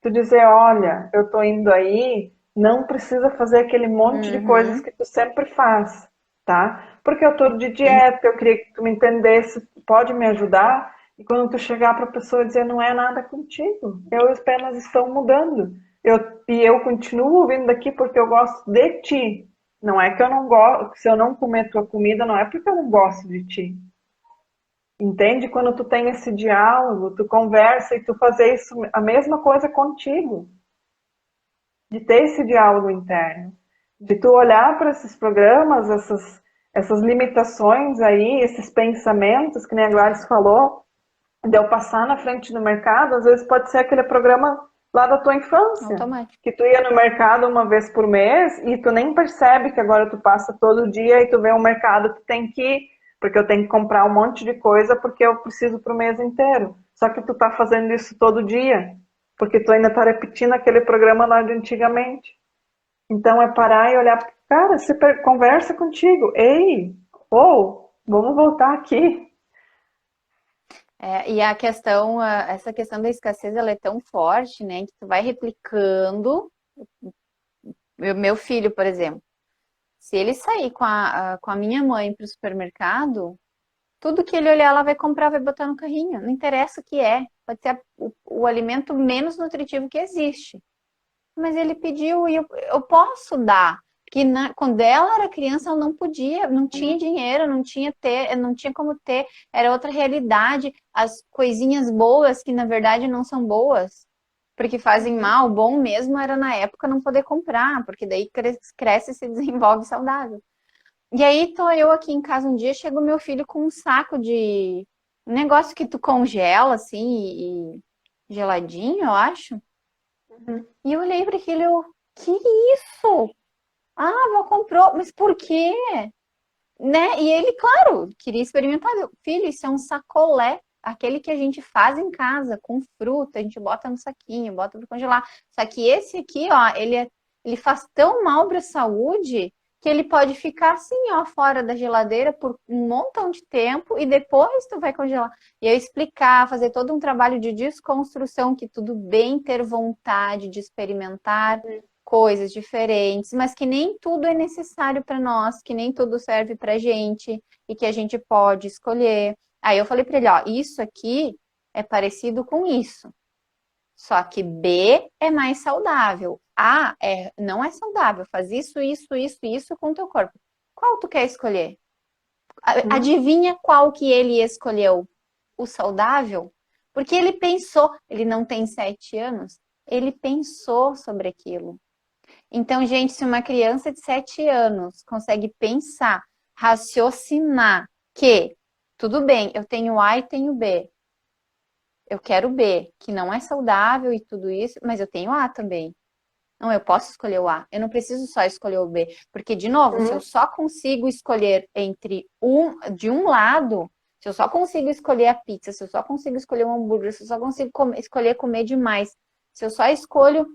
Tu dizer, olha, eu tô indo aí, não precisa fazer aquele monte de coisas Uhum. que tu sempre faz. tá? Porque eu tô de dieta, eu queria que tu me entendesse, pode me ajudar? E quando tu chegar para a pessoa dizer não é nada contigo, eu apenas estou mudando. E eu continuo vindo aqui porque eu gosto de ti. Não é que eu não gosto, se eu não comer tua comida, não é porque eu não gosto de ti. Entende? Quando tu tem esse diálogo, tu conversa e tu fazer isso, a mesma coisa contigo. De ter esse diálogo interno. De tu olhar para esses programas, essas limitações aí, esses pensamentos, que nem a Gladys falou, de eu passar na frente do mercado, às vezes pode ser aquele programa lá da tua infância, Automático. que tu ia no mercado uma vez por mês e tu nem percebe que agora tu passa todo dia e tu vê um mercado, tu tem que ir, porque eu tenho que comprar um monte de coisa porque eu preciso pro mês inteiro. Só que tu tá fazendo isso todo dia, porque tu ainda tá repetindo aquele programa lá de antigamente. Então é parar e olhar, cara, você conversa contigo, ei, ou vamos voltar aqui. E a questão, essa questão da escassez, ela é tão forte, né, que tu vai replicando. Meu filho, por exemplo, se ele sair com a minha mãe para o supermercado, tudo que ele olhar, ela vai comprar, vai botar no carrinho. Não interessa o que é. Pode ser o alimento menos nutritivo que existe. Mas ele pediu e eu posso dar. Porque quando ela era criança, ela não podia, não tinha dinheiro, não tinha como ter, era outra realidade. As coisinhas boas, que na verdade não são boas, porque fazem mal, bom mesmo era na época não poder comprar, porque daí cresce e se desenvolve saudável. E aí tô eu aqui em casa um dia, chega o meu filho com um saco de um negócio que tu congela assim e geladinho, eu acho. Uhum. E eu olhei para aquilo e eu, que isso? Ah, a avó comprou, mas por quê? Né? E ele, claro, queria experimentar. Filho, isso é um sacolé, aquele que a gente faz em casa, com fruta, a gente bota no saquinho, bota para congelar. Só que esse aqui, ó, ele faz tão mal para a saúde que ele pode ficar assim, ó, fora da geladeira por um montão de tempo e depois tu vai congelar. E eu explicar, fazer todo um trabalho de desconstrução, que tudo bem ter vontade de experimentar coisas diferentes, mas que nem tudo é necessário para nós, que nem tudo serve para gente e que a gente pode escolher. Aí eu falei para ele, ó, isso aqui é parecido com isso, só que B é mais saudável. Não é saudável, faz isso com o teu corpo. Qual tu quer escolher? Adivinha qual que ele escolheu? O saudável? Porque ele pensou, ele não tem 7 anos, ele pensou sobre aquilo. Então, gente, se uma criança de 7 anos consegue pensar, raciocinar que, tudo bem, eu tenho A e tenho B, eu quero B, que não é saudável e tudo isso, mas eu tenho A também. Não, eu posso escolher o A, eu não preciso só escolher o B, porque, de novo, se eu só consigo escolher de um lado, se eu só consigo escolher a pizza, se eu só consigo escolher um hambúrguer, se eu só consigo escolher comer demais, se eu só escolho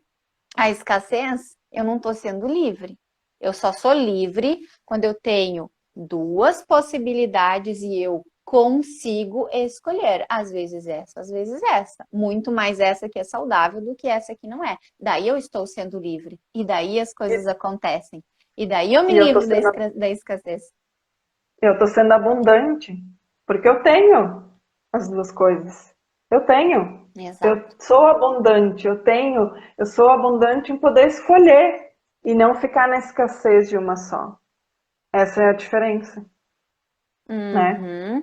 a escassez, eu não estou sendo livre. Eu só sou livre quando eu tenho duas possibilidades e eu consigo escolher. Às vezes essa, às vezes essa. Muito mais essa que é saudável do que essa que não é. Daí eu estou sendo livre. E daí as coisas acontecem. E daí eu me E livro da escassez. eu tô sendo abundante, porque eu tenho as duas coisas. Eu tenho. Eu Exato. sou abundante, eu sou abundante em poder escolher e não ficar na escassez de uma só. Essa é a diferença, né? Uhum.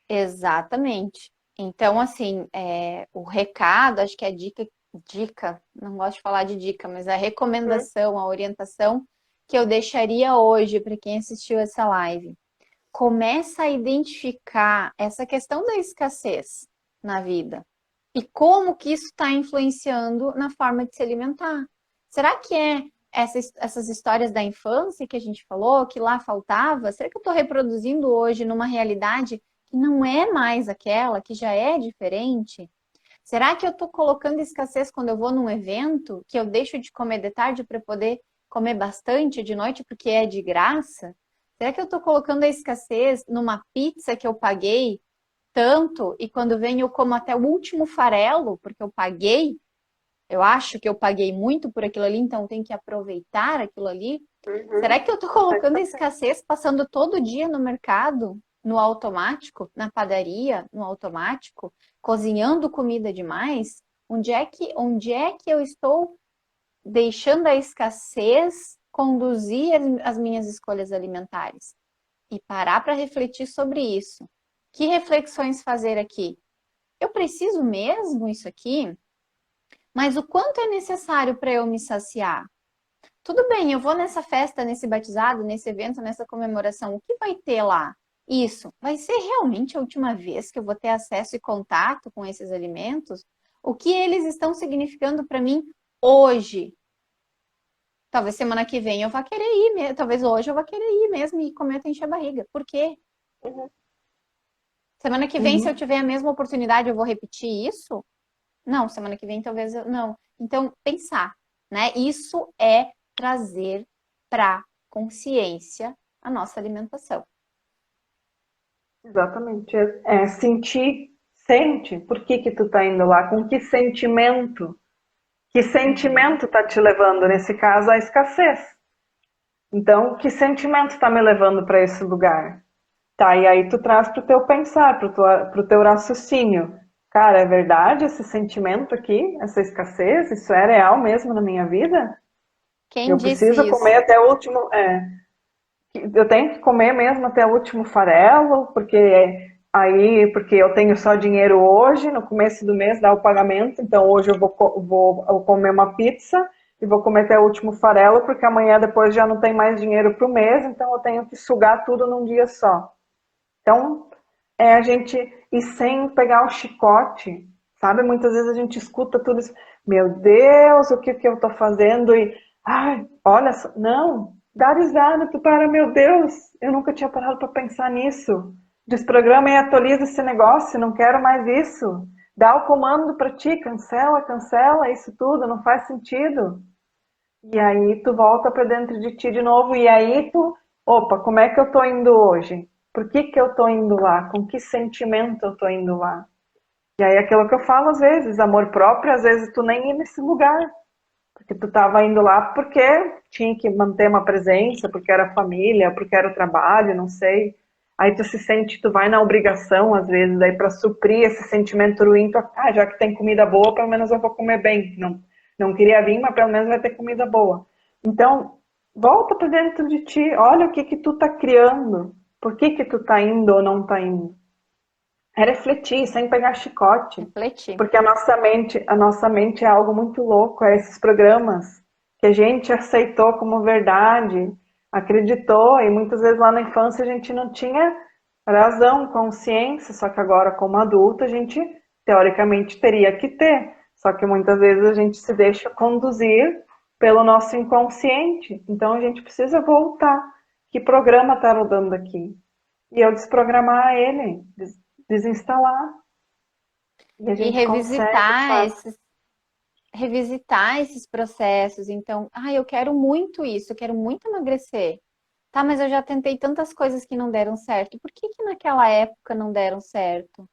Exatamente. Então, assim, o recado, acho que a dica, não gosto de falar de dica, mas a Hum, recomendação, a orientação que eu deixaria hoje para quem assistiu essa live. Começa a identificar essa questão da escassez na vida e como que isso está influenciando na forma de se alimentar. Será que é essas histórias da infância que a gente falou, que lá faltava? Será que eu estou reproduzindo hoje numa realidade que não é mais aquela, que já é diferente? Será que eu estou colocando escassez quando eu vou num evento, que eu deixo de comer de tarde para poder comer bastante de noite porque é de graça? Será que eu estou colocando a escassez numa pizza que eu paguei tanto e quando vem eu como até o último farelo porque eu paguei? Eu acho que eu paguei muito por aquilo ali, então tenho que aproveitar aquilo ali. Será Uhum. que eu estou colocando a escassez passando todo dia no mercado, no automático, na padaria, no automático, cozinhando comida demais? Onde é que eu estou deixando a escassez conduzir as minhas escolhas alimentares? E parar para refletir sobre isso. Que reflexões fazer aqui? Eu preciso mesmo isso aqui? Mas o quanto é necessário para eu me saciar? Tudo bem, eu vou nessa festa, nesse batizado, nesse evento, nessa comemoração. O que vai ter lá? Isso. Vai ser realmente a última vez que eu vou ter acesso e contato com esses alimentos? O que eles estão significando para mim hoje? Talvez semana que vem eu vá querer ir, talvez hoje eu vá querer ir mesmo e comer até encher a barriga. Por quê? Uhum. Semana que vem, se eu Uhum. tiver a mesma oportunidade, eu vou repetir isso? Não, semana que vem talvez eu não. Então, pensar, né? Isso é trazer para consciência a nossa alimentação. Exatamente. É sentir, sente por que que tu tá indo lá, com que sentimento? Que Uhum. sentimento tá te levando, nesse caso, à escassez? Então, que sentimento está me levando para esse lugar? Tá, e aí tu traz pro teu pensar, pro teu raciocínio. Cara, é verdade esse sentimento aqui, essa escassez? Isso é real mesmo na minha vida? Quem Eu disse preciso comer isso? até o último. Eu tenho que comer mesmo até o último farelo, porque eu tenho só dinheiro hoje, no começo do mês dá o pagamento, então hoje eu vou comer uma pizza e vou comer até o último farelo, porque amanhã depois já não tem mais dinheiro para o mês, então eu tenho que sugar tudo num dia só. Então, a gente ir sem pegar o chicote, sabe? Muitas vezes a gente escuta tudo isso, meu Deus, o que que eu tô fazendo? E, ai, olha só, não, dá risada, tu para, meu Deus, eu nunca tinha parado para pensar nisso. Desprograma e atualiza esse negócio, não quero mais isso. Dá o comando para ti, cancela, cancela isso tudo, não faz sentido. E aí tu volta para dentro de ti de novo e aí opa, como é que eu tô indo hoje? Por que que eu tô indo lá? Com que sentimento eu tô indo lá? E aí aquilo que eu falo às vezes, amor próprio, às vezes tu nem ia nesse lugar, porque tu tava indo lá porque tinha que manter uma presença, porque era família, porque era o trabalho, não sei. Aí tu se sente, tu vai na obrigação às vezes, daí para suprir esse sentimento ruim, já que tem comida boa, pelo menos eu vou comer bem. Não, não queria vir, mas pelo menos vai ter comida boa. Então, volta para dentro de ti, olha o que que tu tá criando. Por que que tu tá indo ou não tá indo? É refletir, sem pegar chicote. Refletir. Porque a nossa mente é algo muito louco, é esses programas que a gente aceitou como verdade, acreditou, e muitas vezes lá na infância a gente não tinha razão, consciência, só que agora como adulto a gente teoricamente teria que ter. Só que muitas vezes a gente se deixa conduzir pelo nosso inconsciente. Então a gente precisa voltar. Que programa está rodando aqui? E eu desprogramar ele, desinstalar. E a E gente consegue, faz. revisitar esses processos. Então, eu quero muito isso, eu quero muito emagrecer. Tá, mas eu já tentei tantas coisas que não deram certo. Por que que naquela época não deram certo?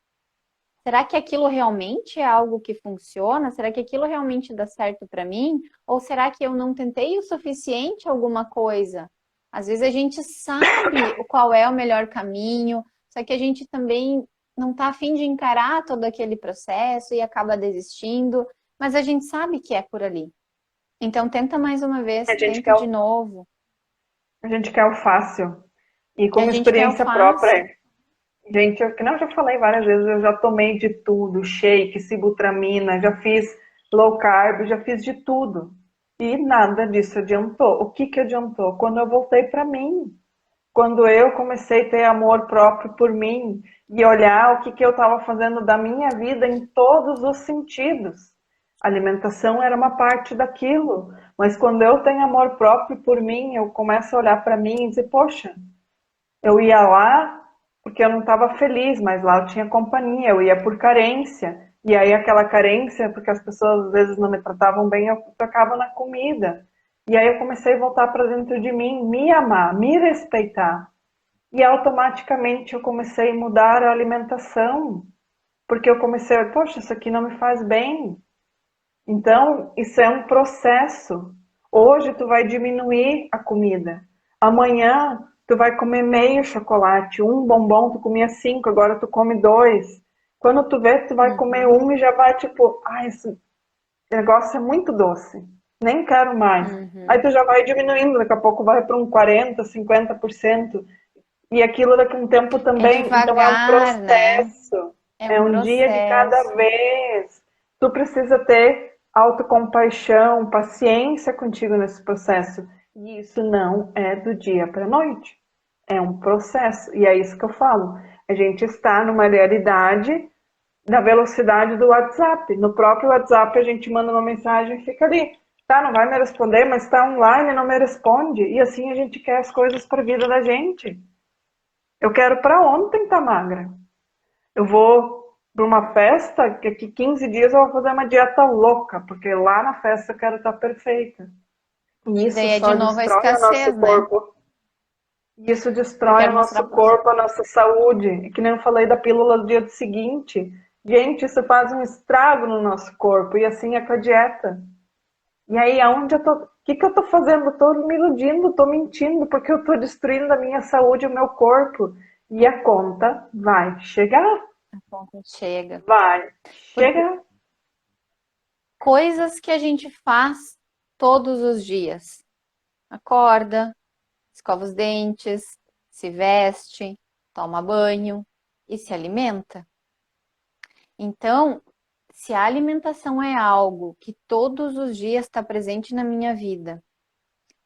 Será que aquilo realmente é algo que funciona? Será que aquilo realmente dá certo para mim? Ou será que eu não tentei o suficiente alguma coisa? Às vezes a gente sabe qual é o melhor caminho, só que a gente também não está a fim de encarar todo aquele processo e acaba desistindo, mas a gente sabe que é por ali. Então tenta mais uma A vez, gente tenta quer de o, novo. a gente quer o fácil. E E a como gente quer o experiência própria, fácil. gente, que não, eu já falei várias vezes, eu já tomei de tudo, shake, sibutramina, já fiz low carb, já fiz de tudo. E nada disso adiantou. O que que adiantou? Quando eu voltei para mim, quando eu comecei a ter amor próprio por mim e olhar o que que eu estava fazendo da minha vida em todos os sentidos. A alimentação era uma parte daquilo, mas quando eu tenho amor próprio por mim, eu começo a olhar para mim e dizer, poxa, eu ia lá porque eu não estava feliz, mas lá eu tinha companhia, eu ia por carência. E aí aquela carência, porque as pessoas às vezes não me tratavam bem, eu tocava na comida. E aí eu comecei a voltar para dentro de mim, me amar, me respeitar. E automaticamente eu comecei a mudar a alimentação, porque eu comecei a, poxa, isso aqui não me faz bem. Então, isso é um processo. Hoje tu vai diminuir a comida. Amanhã tu vai comer meio chocolate, um bombom, tu comia 5, agora tu come 2. Quando tu vê, tu vai comer Uhum, um e já vai tipo, esse negócio é muito doce, nem quero mais. Aí uhum. tu já vai diminuindo, daqui a pouco vai para um 40, 50%. E aquilo daqui a um tempo É também, então é um devagar, né? processo, É é um um dia de cada processo. vez. Tu precisa ter autocompaixão, paciência contigo nesse processo. E isso não é do dia para a noite. É um processo. E é isso que eu falo. A gente está numa realidade da velocidade do WhatsApp. No próprio WhatsApp a gente manda uma mensagem e fica ali. Tá, não vai me responder, mas está online e não me responde. E assim a gente quer as coisas para a vida da gente. Eu quero para ontem estar magra. Eu vou para uma festa que daqui 15 dias eu vou fazer uma dieta louca, porque lá na festa eu quero estar perfeita. E E isso daí é de só novo a destrói o nosso escassez, né? corpo. Isso Eu destrói o quero mostrar nosso para os corpo, a nossa saúde. E que nem eu falei da pílula do dia seguinte. Gente, isso faz um estrago no nosso corpo. E assim é com a dieta. E aí, aonde eu tô. O que, que eu tô fazendo? Eu tô me iludindo, tô mentindo, porque eu tô destruindo a minha saúde e o meu corpo. E a conta vai chegar. ponto chega. Vai Porque chegar. coisas que a gente faz todos os dias. Acorda, escova os dentes, se veste, toma banho e se alimenta. Então, se a alimentação é algo que todos os dias está presente na minha vida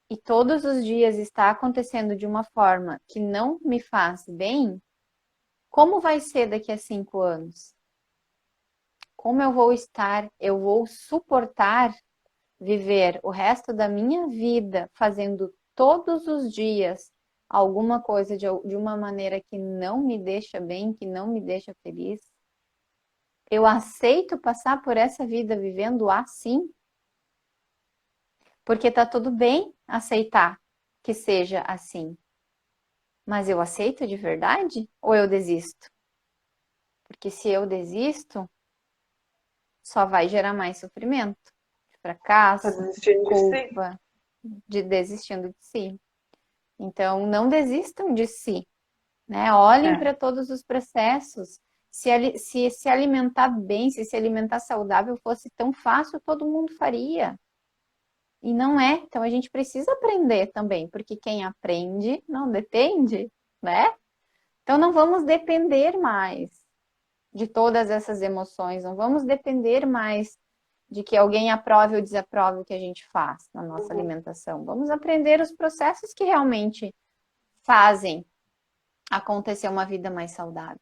e todos os dias está acontecendo de uma forma que não me faz bem, como vai ser daqui a 5 anos? Como eu vou estar? Eu vou suportar viver o resto da minha vida fazendo todos os dias alguma coisa de uma maneira que não me deixa bem, que não me deixa feliz? Eu aceito passar por essa vida vivendo assim, porque tá tudo bem aceitar que seja assim. Mas eu aceito de verdade ou eu desisto? Porque se eu desisto, só vai gerar mais sofrimento, Tá fracasso, desistindo de si? culpa, de desistindo de si. Então, não desistam de si, né? Olhem É. para todos os processos. Se alimentar bem, se alimentar saudável fosse tão fácil, todo mundo faria. E não é. Então, a gente precisa aprender também, porque quem aprende não depende, né? Então, não vamos depender mais de todas essas emoções, não vamos depender mais de que alguém aprove ou desaprove o que a gente faz na nossa Uhum. alimentação. Vamos aprender os processos que realmente fazem acontecer uma vida mais saudável.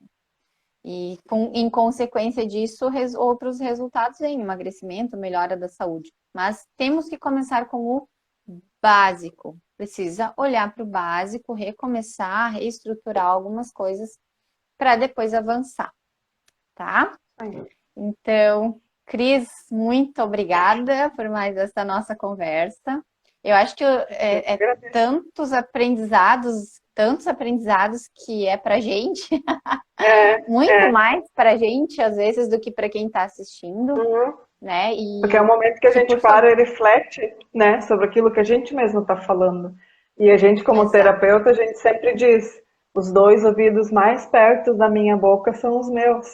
E, em consequência disso, outros resultados em emagrecimento, melhora da saúde. Mas temos que começar com o básico. Precisa olhar para o básico, recomeçar, reestruturar algumas coisas para depois avançar, tá? Aí. Então, Cris, muito obrigada por mais essa nossa conversa. Eu acho que Eu que é agradeço. tantos aprendizados que é para gente, É, muito é. mais para a gente, às vezes, do que para quem está assistindo, Uhum. né? Porque é o E momento que a que, gente por para favor, e reflete, né, sobre aquilo que a gente mesmo está falando. E a gente, como exato, terapeuta, a gente sempre diz: os dois ouvidos mais perto da minha boca são os meus.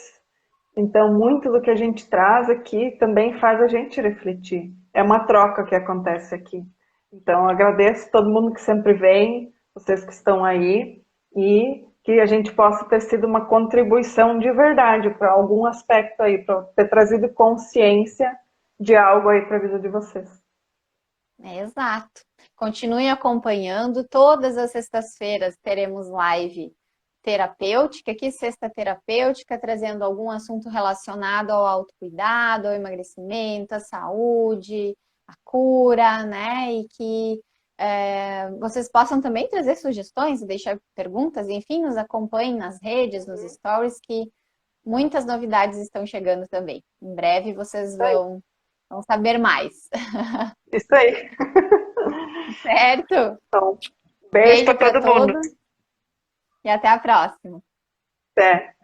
Então, muito do que a gente traz aqui também faz a gente refletir. É uma troca que acontece aqui. Então, agradeço todo mundo que sempre vem, vocês que estão aí, e que a gente possa ter sido uma contribuição de verdade para algum aspecto aí, para ter trazido consciência de algo aí para a vida de vocês. exato. Continue acompanhando. Todas as sextas-feiras teremos live terapêutica, aqui sexta terapêutica, trazendo algum assunto relacionado ao autocuidado, ao emagrecimento, à saúde, à cura, né? E que vocês possam também trazer sugestões, deixar perguntas, enfim, nos acompanhem nas redes, nos stories, que muitas novidades estão chegando também. Em breve vocês Isso aí. vão saber mais, Isso aí. certo? Então, beijo Beijo para para todo mundo. todos e até a próxima. Até.